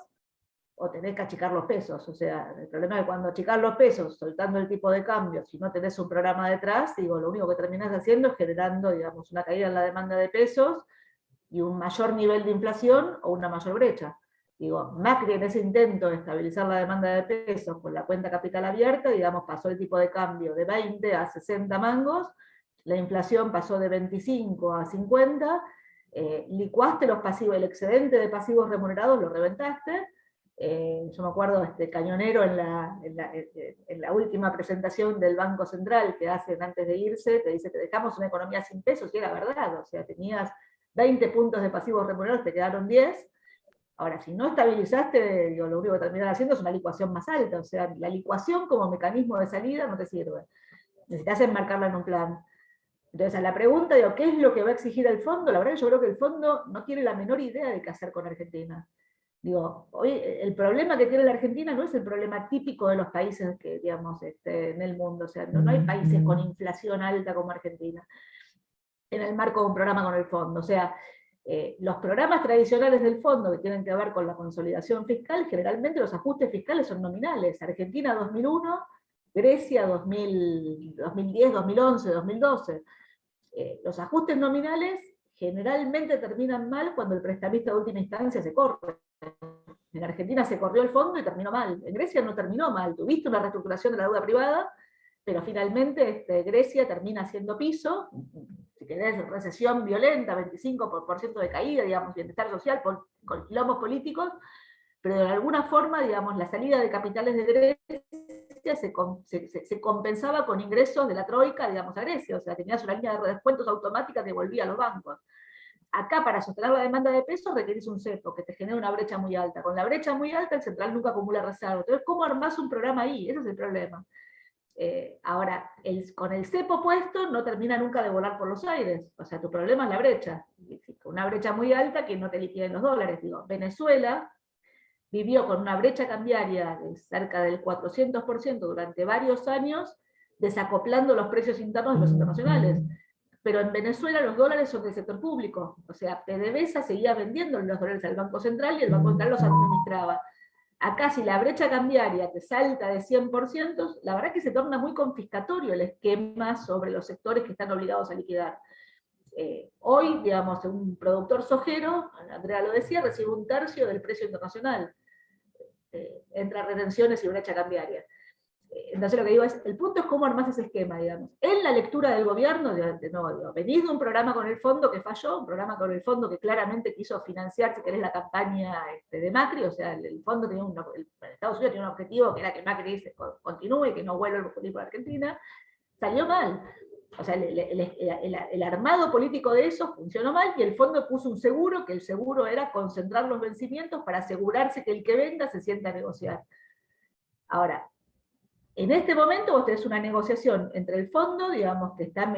o tenés que achicar los pesos. O sea, el problema es que cuando achicás los pesos, soltando el tipo de cambio, si no tenés un programa detrás, digo, lo único que terminás haciendo es generando, digamos, una caída en la demanda de pesos y un mayor nivel de inflación o una mayor brecha. Digo, Macri en ese intento de estabilizar la demanda de pesos con la cuenta capital abierta, digamos, pasó el tipo de cambio de 20 a 60 mangos, la inflación pasó de 25 a 50, licuaste los pasivos, el excedente de pasivos remunerados lo reventaste. Yo me acuerdo Cañonero en la última presentación del Banco Central que hacen antes de irse, te dice, te dejamos una economía sin pesos, y era verdad, o sea, tenías 20 puntos de pasivos remunerados, te quedaron 10. Ahora, si no estabilizaste, digo, lo único que terminas haciendo es una licuación más alta, o sea, la licuación como mecanismo de salida no te sirve. Necesitas enmarcarla en un plan. Entonces, a la pregunta, digo, ¿qué es lo que va a exigir el fondo? La verdad que yo creo que el fondo no tiene la menor idea de qué hacer con Argentina. Digo, hoy el problema que tiene la Argentina no es el problema típico de los países que, digamos, en el mundo. O sea, no hay países con inflación alta como Argentina en el marco de un programa con el fondo. O sea, los programas tradicionales del fondo que tienen que ver con la consolidación fiscal, generalmente los ajustes fiscales son nominales. Argentina 2001, Grecia 2010, 2011, 2012. Los ajustes nominales generalmente terminan mal cuando el prestamista de última instancia se corre. En Argentina se corrió el fondo y terminó mal. En Grecia no terminó mal. Tuviste una reestructuración de la deuda privada, pero finalmente Grecia termina haciendo piso. Si querés, recesión violenta, 25% de caída, digamos, bienestar social con quilombos políticos, pero de alguna forma, digamos, la salida de capitales de Grecia se compensaba con ingresos de la Troika, digamos, a Grecia. O sea, tenías una línea de descuentos automática que volvía a los bancos. Acá, para sostener la demanda de pesos, requerís un cepo que te genera una brecha muy alta. Con la brecha muy alta, el central nunca acumula reserva. Entonces, ¿cómo armás un programa ahí? Ese es el problema. Ahora, con el cepo puesto no termina nunca de volar por los aires, o sea, tu problema es la brecha, una brecha muy alta que no te liquiden los dólares. Digo, Venezuela vivió con una brecha cambiaria de cerca del 400% durante varios años, desacoplando los precios internos de los internacionales. Pero en Venezuela los dólares son del sector público, o sea, PDVSA seguía vendiendo los dólares al Banco Central y el Banco Central los administraba. Acá si la brecha cambiaria te salta de 100%, la verdad es que se torna muy confiscatorio el esquema sobre los sectores que están obligados a liquidar. Hoy, digamos, un productor sojero, Andrea lo decía, recibe 1/3 del precio internacional, entre retenciones y brecha cambiaria. Entonces lo que digo es, el punto es cómo armás ese esquema, digamos. En la lectura del gobierno, venís de un programa con el fondo que falló, un programa con el fondo que claramente quiso financiar, si querés, la campaña de Macri, o sea, el fondo tenía Estados Unidos tenía un objetivo que era que Macri continúe, que no vuelva el político de Argentina, salió mal. O sea, el armado político de eso funcionó mal y el fondo puso un seguro, que el seguro era concentrar los vencimientos para asegurarse que el que venda se sienta a negociar. Ahora, en este momento vos tenés una negociación entre el fondo, digamos, que está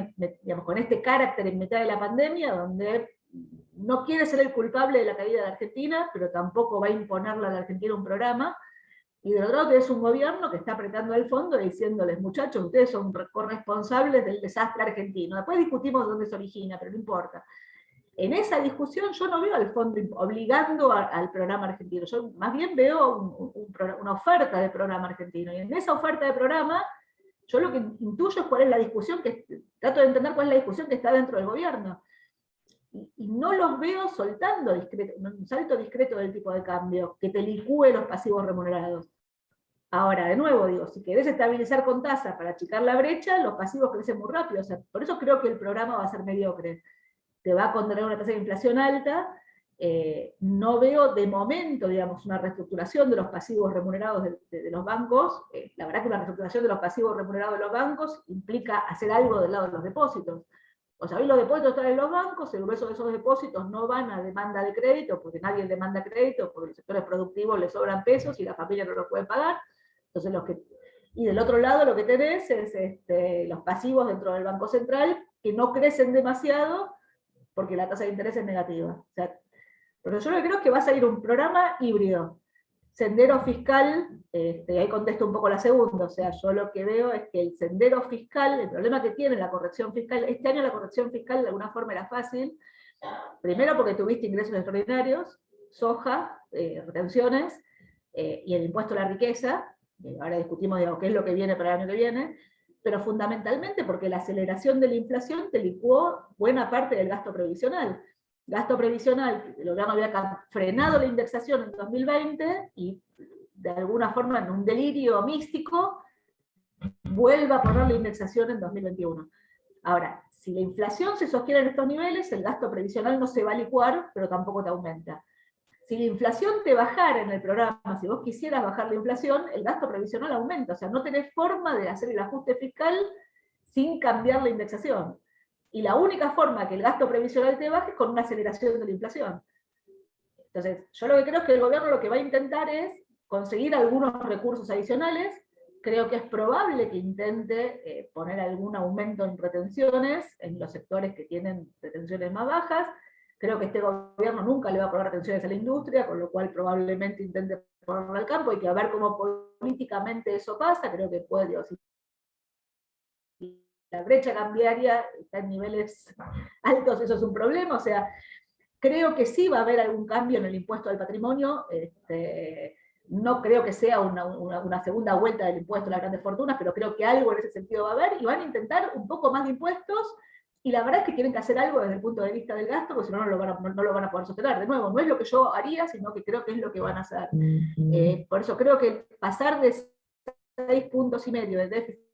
con este carácter en mitad de la pandemia, donde no quiere ser el culpable de la caída de Argentina, pero tampoco va a imponerle a la Argentina un programa, y del otro lado tenés un gobierno que está apretando al fondo diciéndoles, muchachos, ustedes son corresponsables del desastre argentino. Después discutimos de dónde se origina, pero no importa. En esa discusión yo no veo al fondo obligando al programa argentino, yo más bien veo una oferta de programa argentino, y en esa oferta de programa, yo lo que intuyo es cuál es la discusión, trato de entender cuál es la discusión que está dentro del gobierno, y no los veo soltando un salto discreto del tipo de cambio, que te licúe los pasivos remunerados. Ahora, de nuevo, digo, si querés estabilizar con tasa para achicar la brecha, los pasivos crecen muy rápido, o sea, por eso creo que el programa va a ser mediocre. Te va a contener una tasa de inflación alta, no veo de momento, digamos, una reestructuración de los pasivos remunerados de los bancos. La verdad que una reestructuración de los pasivos remunerados de los bancos implica hacer algo del lado de los depósitos. O sea, hoy los depósitos están en los bancos, el grueso de esos depósitos no van a demanda de crédito, porque nadie demanda crédito, porque los sectores productivos les sobran pesos y la familia no los puede pagar. Entonces y del otro lado lo que tenés es los pasivos dentro del Banco Central, que no crecen demasiado, porque la tasa de interés es negativa. O sea, pero yo lo que creo es que va a salir un programa híbrido. Sendero fiscal, ahí contesto un poco la segunda, o sea, yo lo que veo es que el sendero fiscal, el problema que tiene la corrección fiscal, este año la corrección fiscal de alguna forma era fácil, primero porque tuviste ingresos extraordinarios, soja, retenciones, y el impuesto a la riqueza, ahora discutimos, digamos, qué es lo que viene para el año que viene, pero fundamentalmente porque la aceleración de la inflación te licuó buena parte del gasto previsional. Gasto previsional, el gobierno había frenado la indexación en 2020 y de alguna forma en un delirio místico vuelve a poner la indexación en 2021. Ahora, si la inflación se sostiene en estos niveles, el gasto previsional no se va a licuar, pero tampoco te aumenta. Si la inflación te bajara en el programa, si vos quisieras bajar la inflación, el gasto previsional aumenta, o sea, no tenés forma de hacer el ajuste fiscal sin cambiar la indexación. Y la única forma que el gasto previsional te baje es con una aceleración de la inflación. Entonces, yo lo que creo es que el gobierno lo que va a intentar es conseguir algunos recursos adicionales. Creo que es probable que intente poner algún aumento en retenciones en los sectores que tienen retenciones más bajas. Creo que este gobierno nunca le va a poner retenciones a la industria, con lo cual probablemente intente ponerlo al campo. Hay que ver cómo políticamente eso pasa. Creo que puede, digo, si la brecha cambiaria está en niveles altos, eso es un problema. O sea, creo que sí va a haber algún cambio en el impuesto al patrimonio. No creo que sea una segunda vuelta del impuesto a las grandes fortunas, pero creo que algo en ese sentido va a haber, y van a intentar un poco más de impuestos, y la verdad es que tienen que hacer algo desde el punto de vista del gasto, porque si no, no lo van a poder sostener. De nuevo, no es lo que yo haría, sino que creo que es lo que van a hacer. Por eso creo que pasar de 6,5 puntos de déficit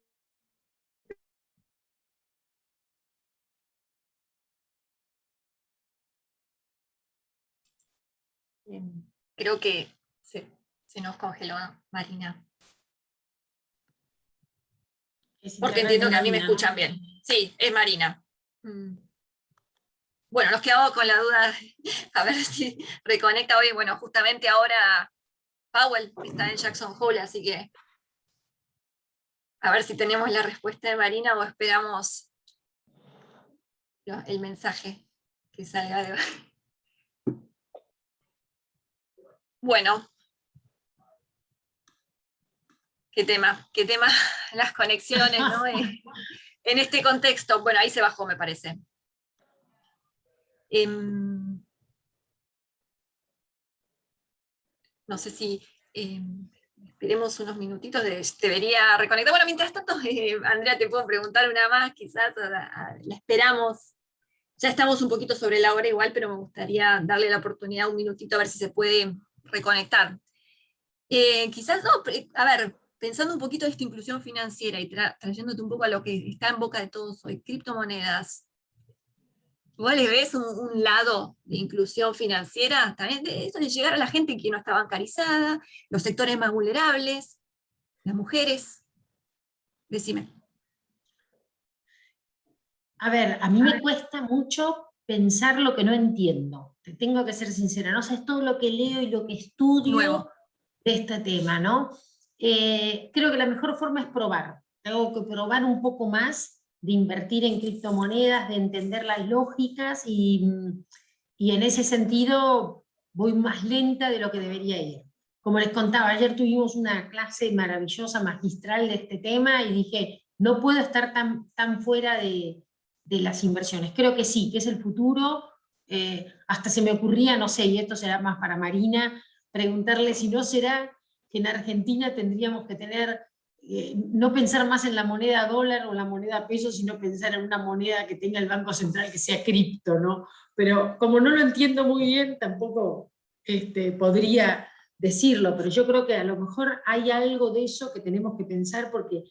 creo que se nos congeló Marina. Porque entiendo que a mí me escuchan bien. Sí, es Marina. Bueno, nos quedamos con la duda, a ver si reconecta hoy. Bueno, justamente ahora Powell está en Jackson Hole, así que A ver si tenemos la respuesta de Marina o esperamos el mensaje que salga de... Bueno, qué tema las conexiones, ¿no? En este contexto. Bueno, ahí se bajó, me parece. No sé si esperemos unos minutitos, debería reconectar. Bueno, mientras tanto, Andrea, te puedo preguntar una más, quizás la esperamos. Ya estamos un poquito sobre la hora igual, pero me gustaría darle la oportunidad un minutito a ver si se puede reconectar. Quizás no, a ver, pensando un poquito de esta inclusión financiera y trayéndote un poco a lo que está en boca de todos hoy, criptomonedas, ¿vos le ves un lado de inclusión financiera? También de eso de llegar a la gente que no está bancarizada, los sectores más vulnerables, las mujeres. Decime. A ver, a mí me cuesta mucho pensar lo que no entiendo. Te tengo que ser sincera, no sé, es todo lo que leo y lo que estudio Nuevo. de este tema, ¿no? Creo que la mejor forma es probar. Tengo que probar un poco más de invertir en criptomonedas, de entender las lógicas y en ese sentido voy más lenta de lo que debería ir. Como les contaba, ayer tuvimos una clase maravillosa, magistral de este tema y dije, no puedo estar tan fuera de las inversiones. Creo que sí, que es el futuro. Hasta se me ocurría, no sé, y esto será más para Marina, preguntarle si no será que en Argentina tendríamos que tener, no pensar más en la moneda dólar o la moneda peso, sino pensar en una moneda que tenga el Banco Central que sea cripto, ¿no? Pero como no lo entiendo muy bien, tampoco podría decirlo, pero yo creo que a lo mejor hay algo de eso que tenemos que pensar porque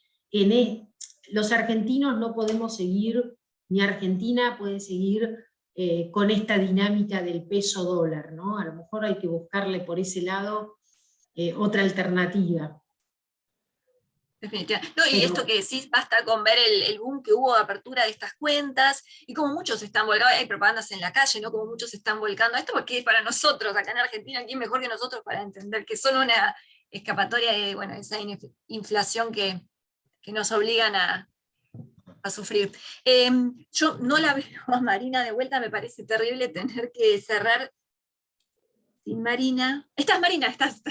los argentinos no podemos seguir, ni Argentina puede seguir con esta dinámica del peso dólar, ¿no? A lo mejor hay que buscarle por ese lado otra alternativa. Definitivamente. No, y esto que decís, basta con ver el boom que hubo de apertura de estas cuentas, y como muchos se están volcando, hay propagandas en la calle, ¿no? Como muchos se están volcando a esto, porque para nosotros, acá en Argentina, ¿quién mejor que nosotros para entender que son una escapatoria de, bueno, esa inflación que nos obligan a sufrir? Yo no la veo a Marina de vuelta, me parece terrible tener que cerrar sin Marina. Estás, Marina, estás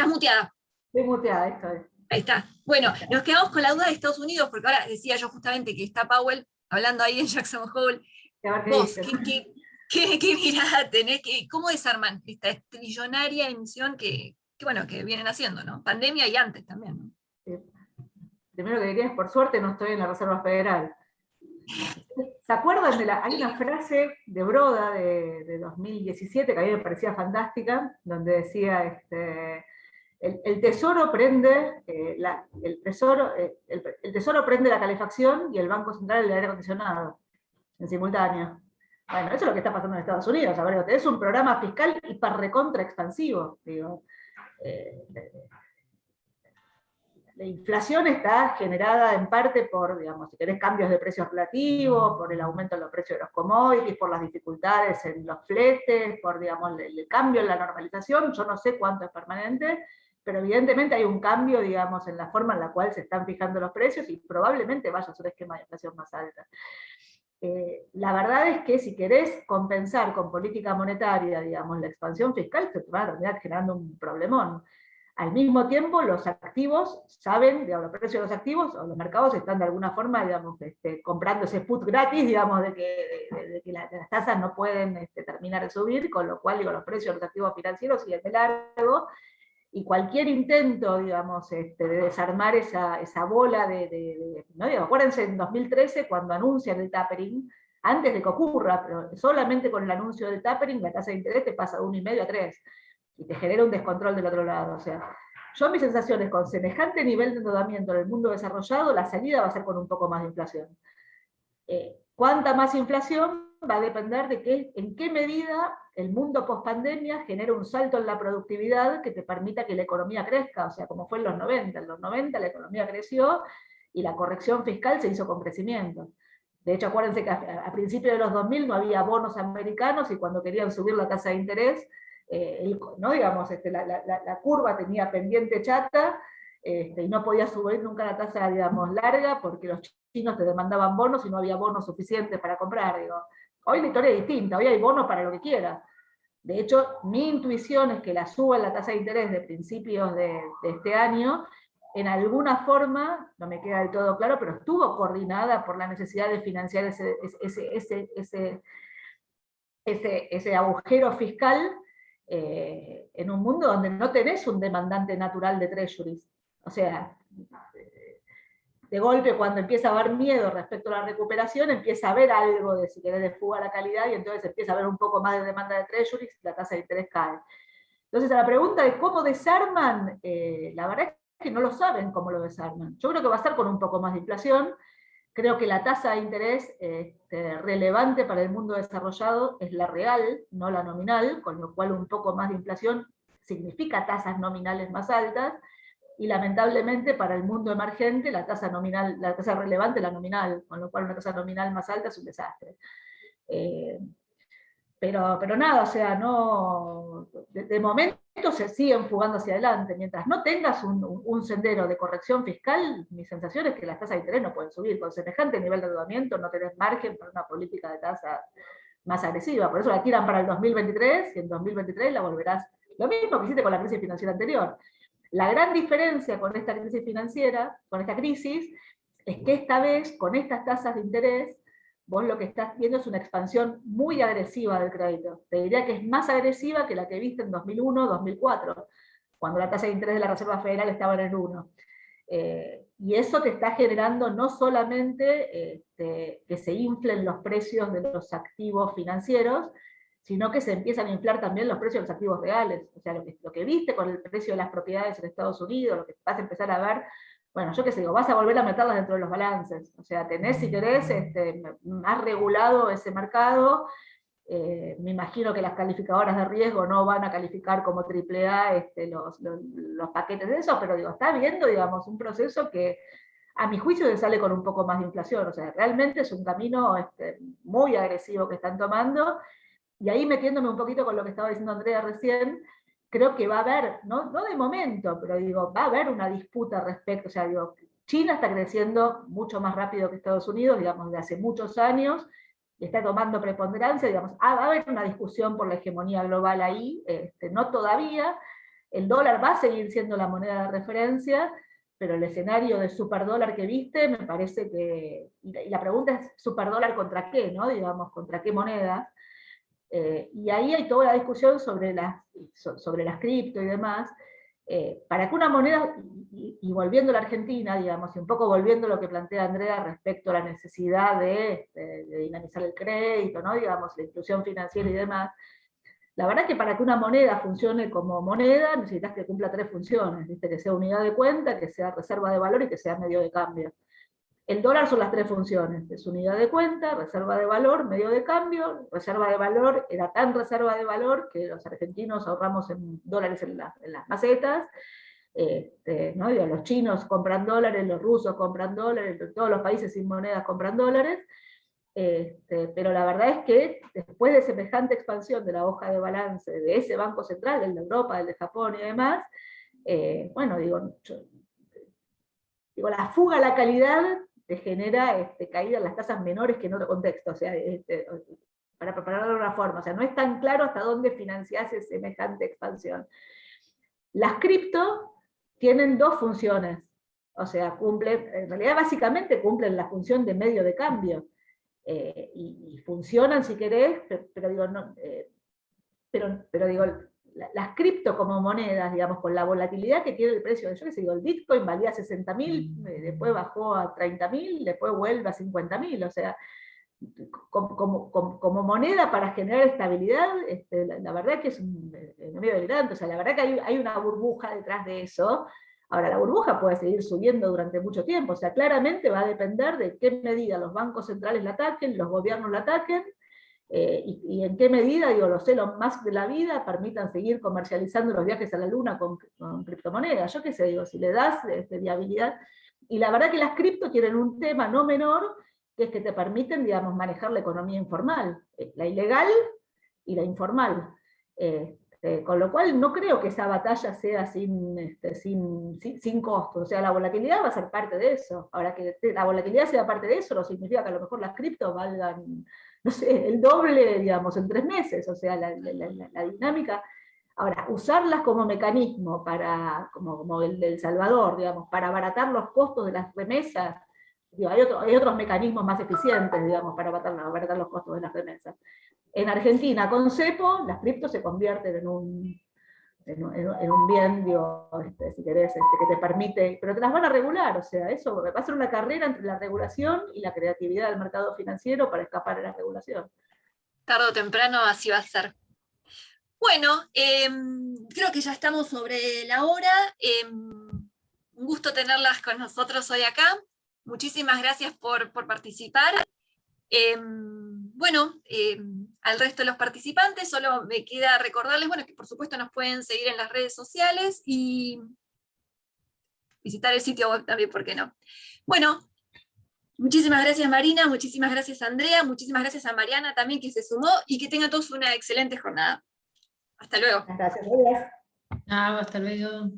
muteada. Estoy muteada, esto es. Ahí está. Bueno, nos quedamos con la duda de Estados Unidos, porque ahora decía yo justamente que está Powell hablando ahí en Jackson Hole. Vos, ¿qué mirada tenés? ¿Cómo desarman esta trillonaria emisión que vienen haciendo, ¿no? Pandemia y antes también, ¿no? Primero que diría es, por suerte no estoy en la Reserva Federal. ¿Se acuerdan hay una frase de Broda de 2017 que a mí me parecía fantástica, donde decía, el tesoro prende el tesoro prende la calefacción y el Banco Central el aire acondicionado, en simultáneo? Bueno, eso es lo que está pasando en Estados Unidos. A ver, es un programa fiscal hiper recontra expansivo, digo. La inflación está generada en parte por, digamos, si querés, cambios de precios relativos, por el aumento en los precios de los commodities, por las dificultades en los fletes, por, digamos, el cambio en la normalización. Yo no sé cuánto es permanente, pero evidentemente hay un cambio, digamos, en la forma en la cual se están fijando los precios y probablemente vaya a ser un esquema de inflación más alta. La verdad es que si querés compensar con política monetaria, digamos, la expansión fiscal, se va a terminar generando un problemón. Al mismo tiempo, los activos saben, digamos, los precios de los activos, o los mercados están de alguna forma, digamos, comprando ese put gratis, digamos, de que las tasas no pueden terminar de subir, con lo cual, digo, los precios de los activos financieros siguen de largo, y cualquier intento, digamos, de desarmar esa bola ¿no? Digo, acuérdense en 2013 cuando anuncian el tapering, antes de que ocurra, pero solamente con el anuncio del tapering la tasa de interés te pasa de 1,5 a 3, y te genera un descontrol del otro lado. O sea, yo mi sensación es con semejante nivel de endeudamiento en el mundo desarrollado, la salida va a ser con un poco más de inflación. ¿Cuánta más inflación? Va a depender de en qué medida el mundo post-pandemia genera un salto en la productividad que te permita que la economía crezca, o sea, como fue en los 90. En los 90 la economía creció y la corrección fiscal se hizo con crecimiento. De hecho, acuérdense que a principios de los 2000 no había bonos americanos y cuando querían subir la tasa de interés, ¿no? Digamos, la curva tenía pendiente chata, y no podía subir nunca la tasa, digamos, larga, porque los chinos te demandaban bonos y no había bonos suficientes para comprar. Digo, hoy la historia es distinta, hoy hay bonos para lo que quieras. De hecho, mi intuición es que la suba en la tasa de interés de principios de este año, en alguna forma, no me queda del todo claro, pero estuvo coordinada por la necesidad de financiar ese agujero fiscal en un mundo donde no tenés un demandante natural de treasuries. O sea, de golpe cuando empieza a haber miedo respecto a la recuperación, empieza a haber algo de, si querés, de fuga a la calidad, y entonces empieza a haber un poco más de demanda de treasuries, y la tasa de interés cae. Entonces, a la pregunta de cómo desarman, la verdad es que no lo saben cómo lo desarman. Yo creo que va a ser con un poco más de inflación. Creo que la tasa de interés relevante para el mundo desarrollado es la real, no la nominal, con lo cual un poco más de inflación significa tasas nominales más altas, y lamentablemente para el mundo emergente la tasa nominal, la tasa relevante es la nominal, con lo cual una tasa nominal más alta es un desastre. Pero nada, o sea, no, de momento se siguen fugando hacia adelante. Mientras no tengas un sendero de corrección fiscal, mi sensación es que las tasas de interés no pueden subir. Con semejante nivel de endeudamiento no tenés margen para una política de tasa más agresiva. Por eso la tiran para el 2023, y en 2023 la volverás. Lo mismo que hiciste con la crisis financiera anterior. La gran diferencia con esta crisis financiera, con esta crisis, es que esta vez, con estas tasas de interés, vos lo que estás viendo es una expansión muy agresiva del crédito. Te diría que es más agresiva que la que viste en 2001, 2004, cuando la tasa de interés de la Reserva Federal estaba en el 1. Y eso te está generando no solamente que se inflen los precios de los activos financieros, sino que se empiezan a inflar también los precios de los activos reales. O sea, lo que viste con el precio de las propiedades en Estados Unidos, lo que vas a empezar a ver, bueno, yo qué sé, digo, vas a volver a meterlas dentro de los balances. O sea, tenés, si querés, más regulado ese mercado. Me imagino que las calificadoras de riesgo no van a calificar como AAA los paquetes de eso, pero digo, está viendo, digamos, un proceso que a mi juicio se sale con un poco más de inflación. O sea, realmente es un camino muy agresivo que están tomando. Y ahí metiéndome un poquito con lo que estaba diciendo Andrea recién, creo que va a haber, no de momento, pero digo, va a haber una disputa respecto, o sea, digo, China está creciendo mucho más rápido que Estados Unidos, digamos, de hace muchos años, y está tomando preponderancia, digamos, va a haber una discusión por la hegemonía global ahí, no todavía, el dólar va a seguir siendo la moneda de referencia, pero el escenario de superdólar que viste, me parece que, y la pregunta es, ¿superdólar contra qué, no? Digamos, ¿contra qué moneda? Y ahí hay toda la discusión sobre las cripto y demás, para que una moneda, y volviendo a la Argentina, digamos, y un poco volviendo a lo que plantea Andrea respecto a la necesidad de dinamizar el crédito, ¿no? Digamos, la inclusión financiera y demás, la verdad es que para que una moneda funcione como moneda, necesitas que cumpla 3 funciones, ¿viste? Que sea unidad de cuenta, que sea reserva de valor y que sea medio de cambio. El dólar son las 3 funciones, es unidad de cuenta, reserva de valor, medio de cambio. Reserva de valor era tan reserva de valor que los argentinos ahorramos en dólares en las macetas, ¿no? Digo, los chinos compran dólares, los rusos compran dólares, todos los países sin monedas compran dólares, pero la verdad es que después de semejante expansión de la hoja de balance de ese Banco Central, el de Europa, el de Japón y demás, bueno, digo, la fuga a la calidad te genera caída en las tasas menores que en otro contexto, o sea, para prepararlo de una forma, o sea, no es tan claro hasta dónde financiase semejante expansión. Las cripto tienen 2 funciones, o sea, cumplen, en realidad básicamente cumplen la función de medio de cambio, y funcionan si querés, pero digo, no, pero digo, las cripto como monedas, digamos, con la volatilidad que tiene el precio, yo qué sé, digo, el Bitcoin valía 60.000, después bajó a 30.000, después vuelve a 50.000, o sea, como moneda para generar estabilidad, la verdad que es un medio delirante, o sea, la verdad que hay una burbuja detrás de eso. Ahora, la burbuja puede seguir subiendo durante mucho tiempo, o sea, claramente va a depender de qué medida los bancos centrales la ataquen, los gobiernos la ataquen, y en qué medida, digo, los Elon Musk de la vida permitan seguir comercializando los viajes a la luna con criptomonedas. Yo qué sé, digo, si le das viabilidad. Y la verdad que las cripto tienen un tema no menor, que es que te permiten, digamos, manejar la economía informal, la ilegal y la informal. Con lo cual no creo que esa batalla sea sin costos. O sea, la volatilidad va a ser parte de eso. Ahora, que la volatilidad sea parte de eso no significa que a lo mejor las criptos valgan, no sé, el doble, digamos, en 3 meses. O sea, la dinámica. Ahora, usarlas como mecanismo para, como el del Salvador, digamos, para abaratar los costos de las remesas. Digo, hay otros mecanismos más eficientes, digamos, para abaratar los costos de las remesas. En Argentina, con cepo, las criptos se convierten en un bien, digo, si querés, que te permite, pero te las van a regular, o sea, eso va a ser una carrera entre la regulación y la creatividad del mercado financiero para escapar de la regulación. Tarde o temprano así va a ser. Bueno, creo que ya estamos sobre la hora. Un gusto tenerlas con nosotros hoy acá. Muchísimas gracias por participar. Bueno, al resto de los participantes solo me queda recordarles, bueno, que por supuesto nos pueden seguir en las redes sociales y visitar el sitio web también, ¿por qué no? Bueno, muchísimas gracias Marina, muchísimas gracias Andrea, muchísimas gracias a Mariana también que se sumó, y que tengan todos una excelente jornada. Hasta luego. Gracias, Andrea. Hasta luego.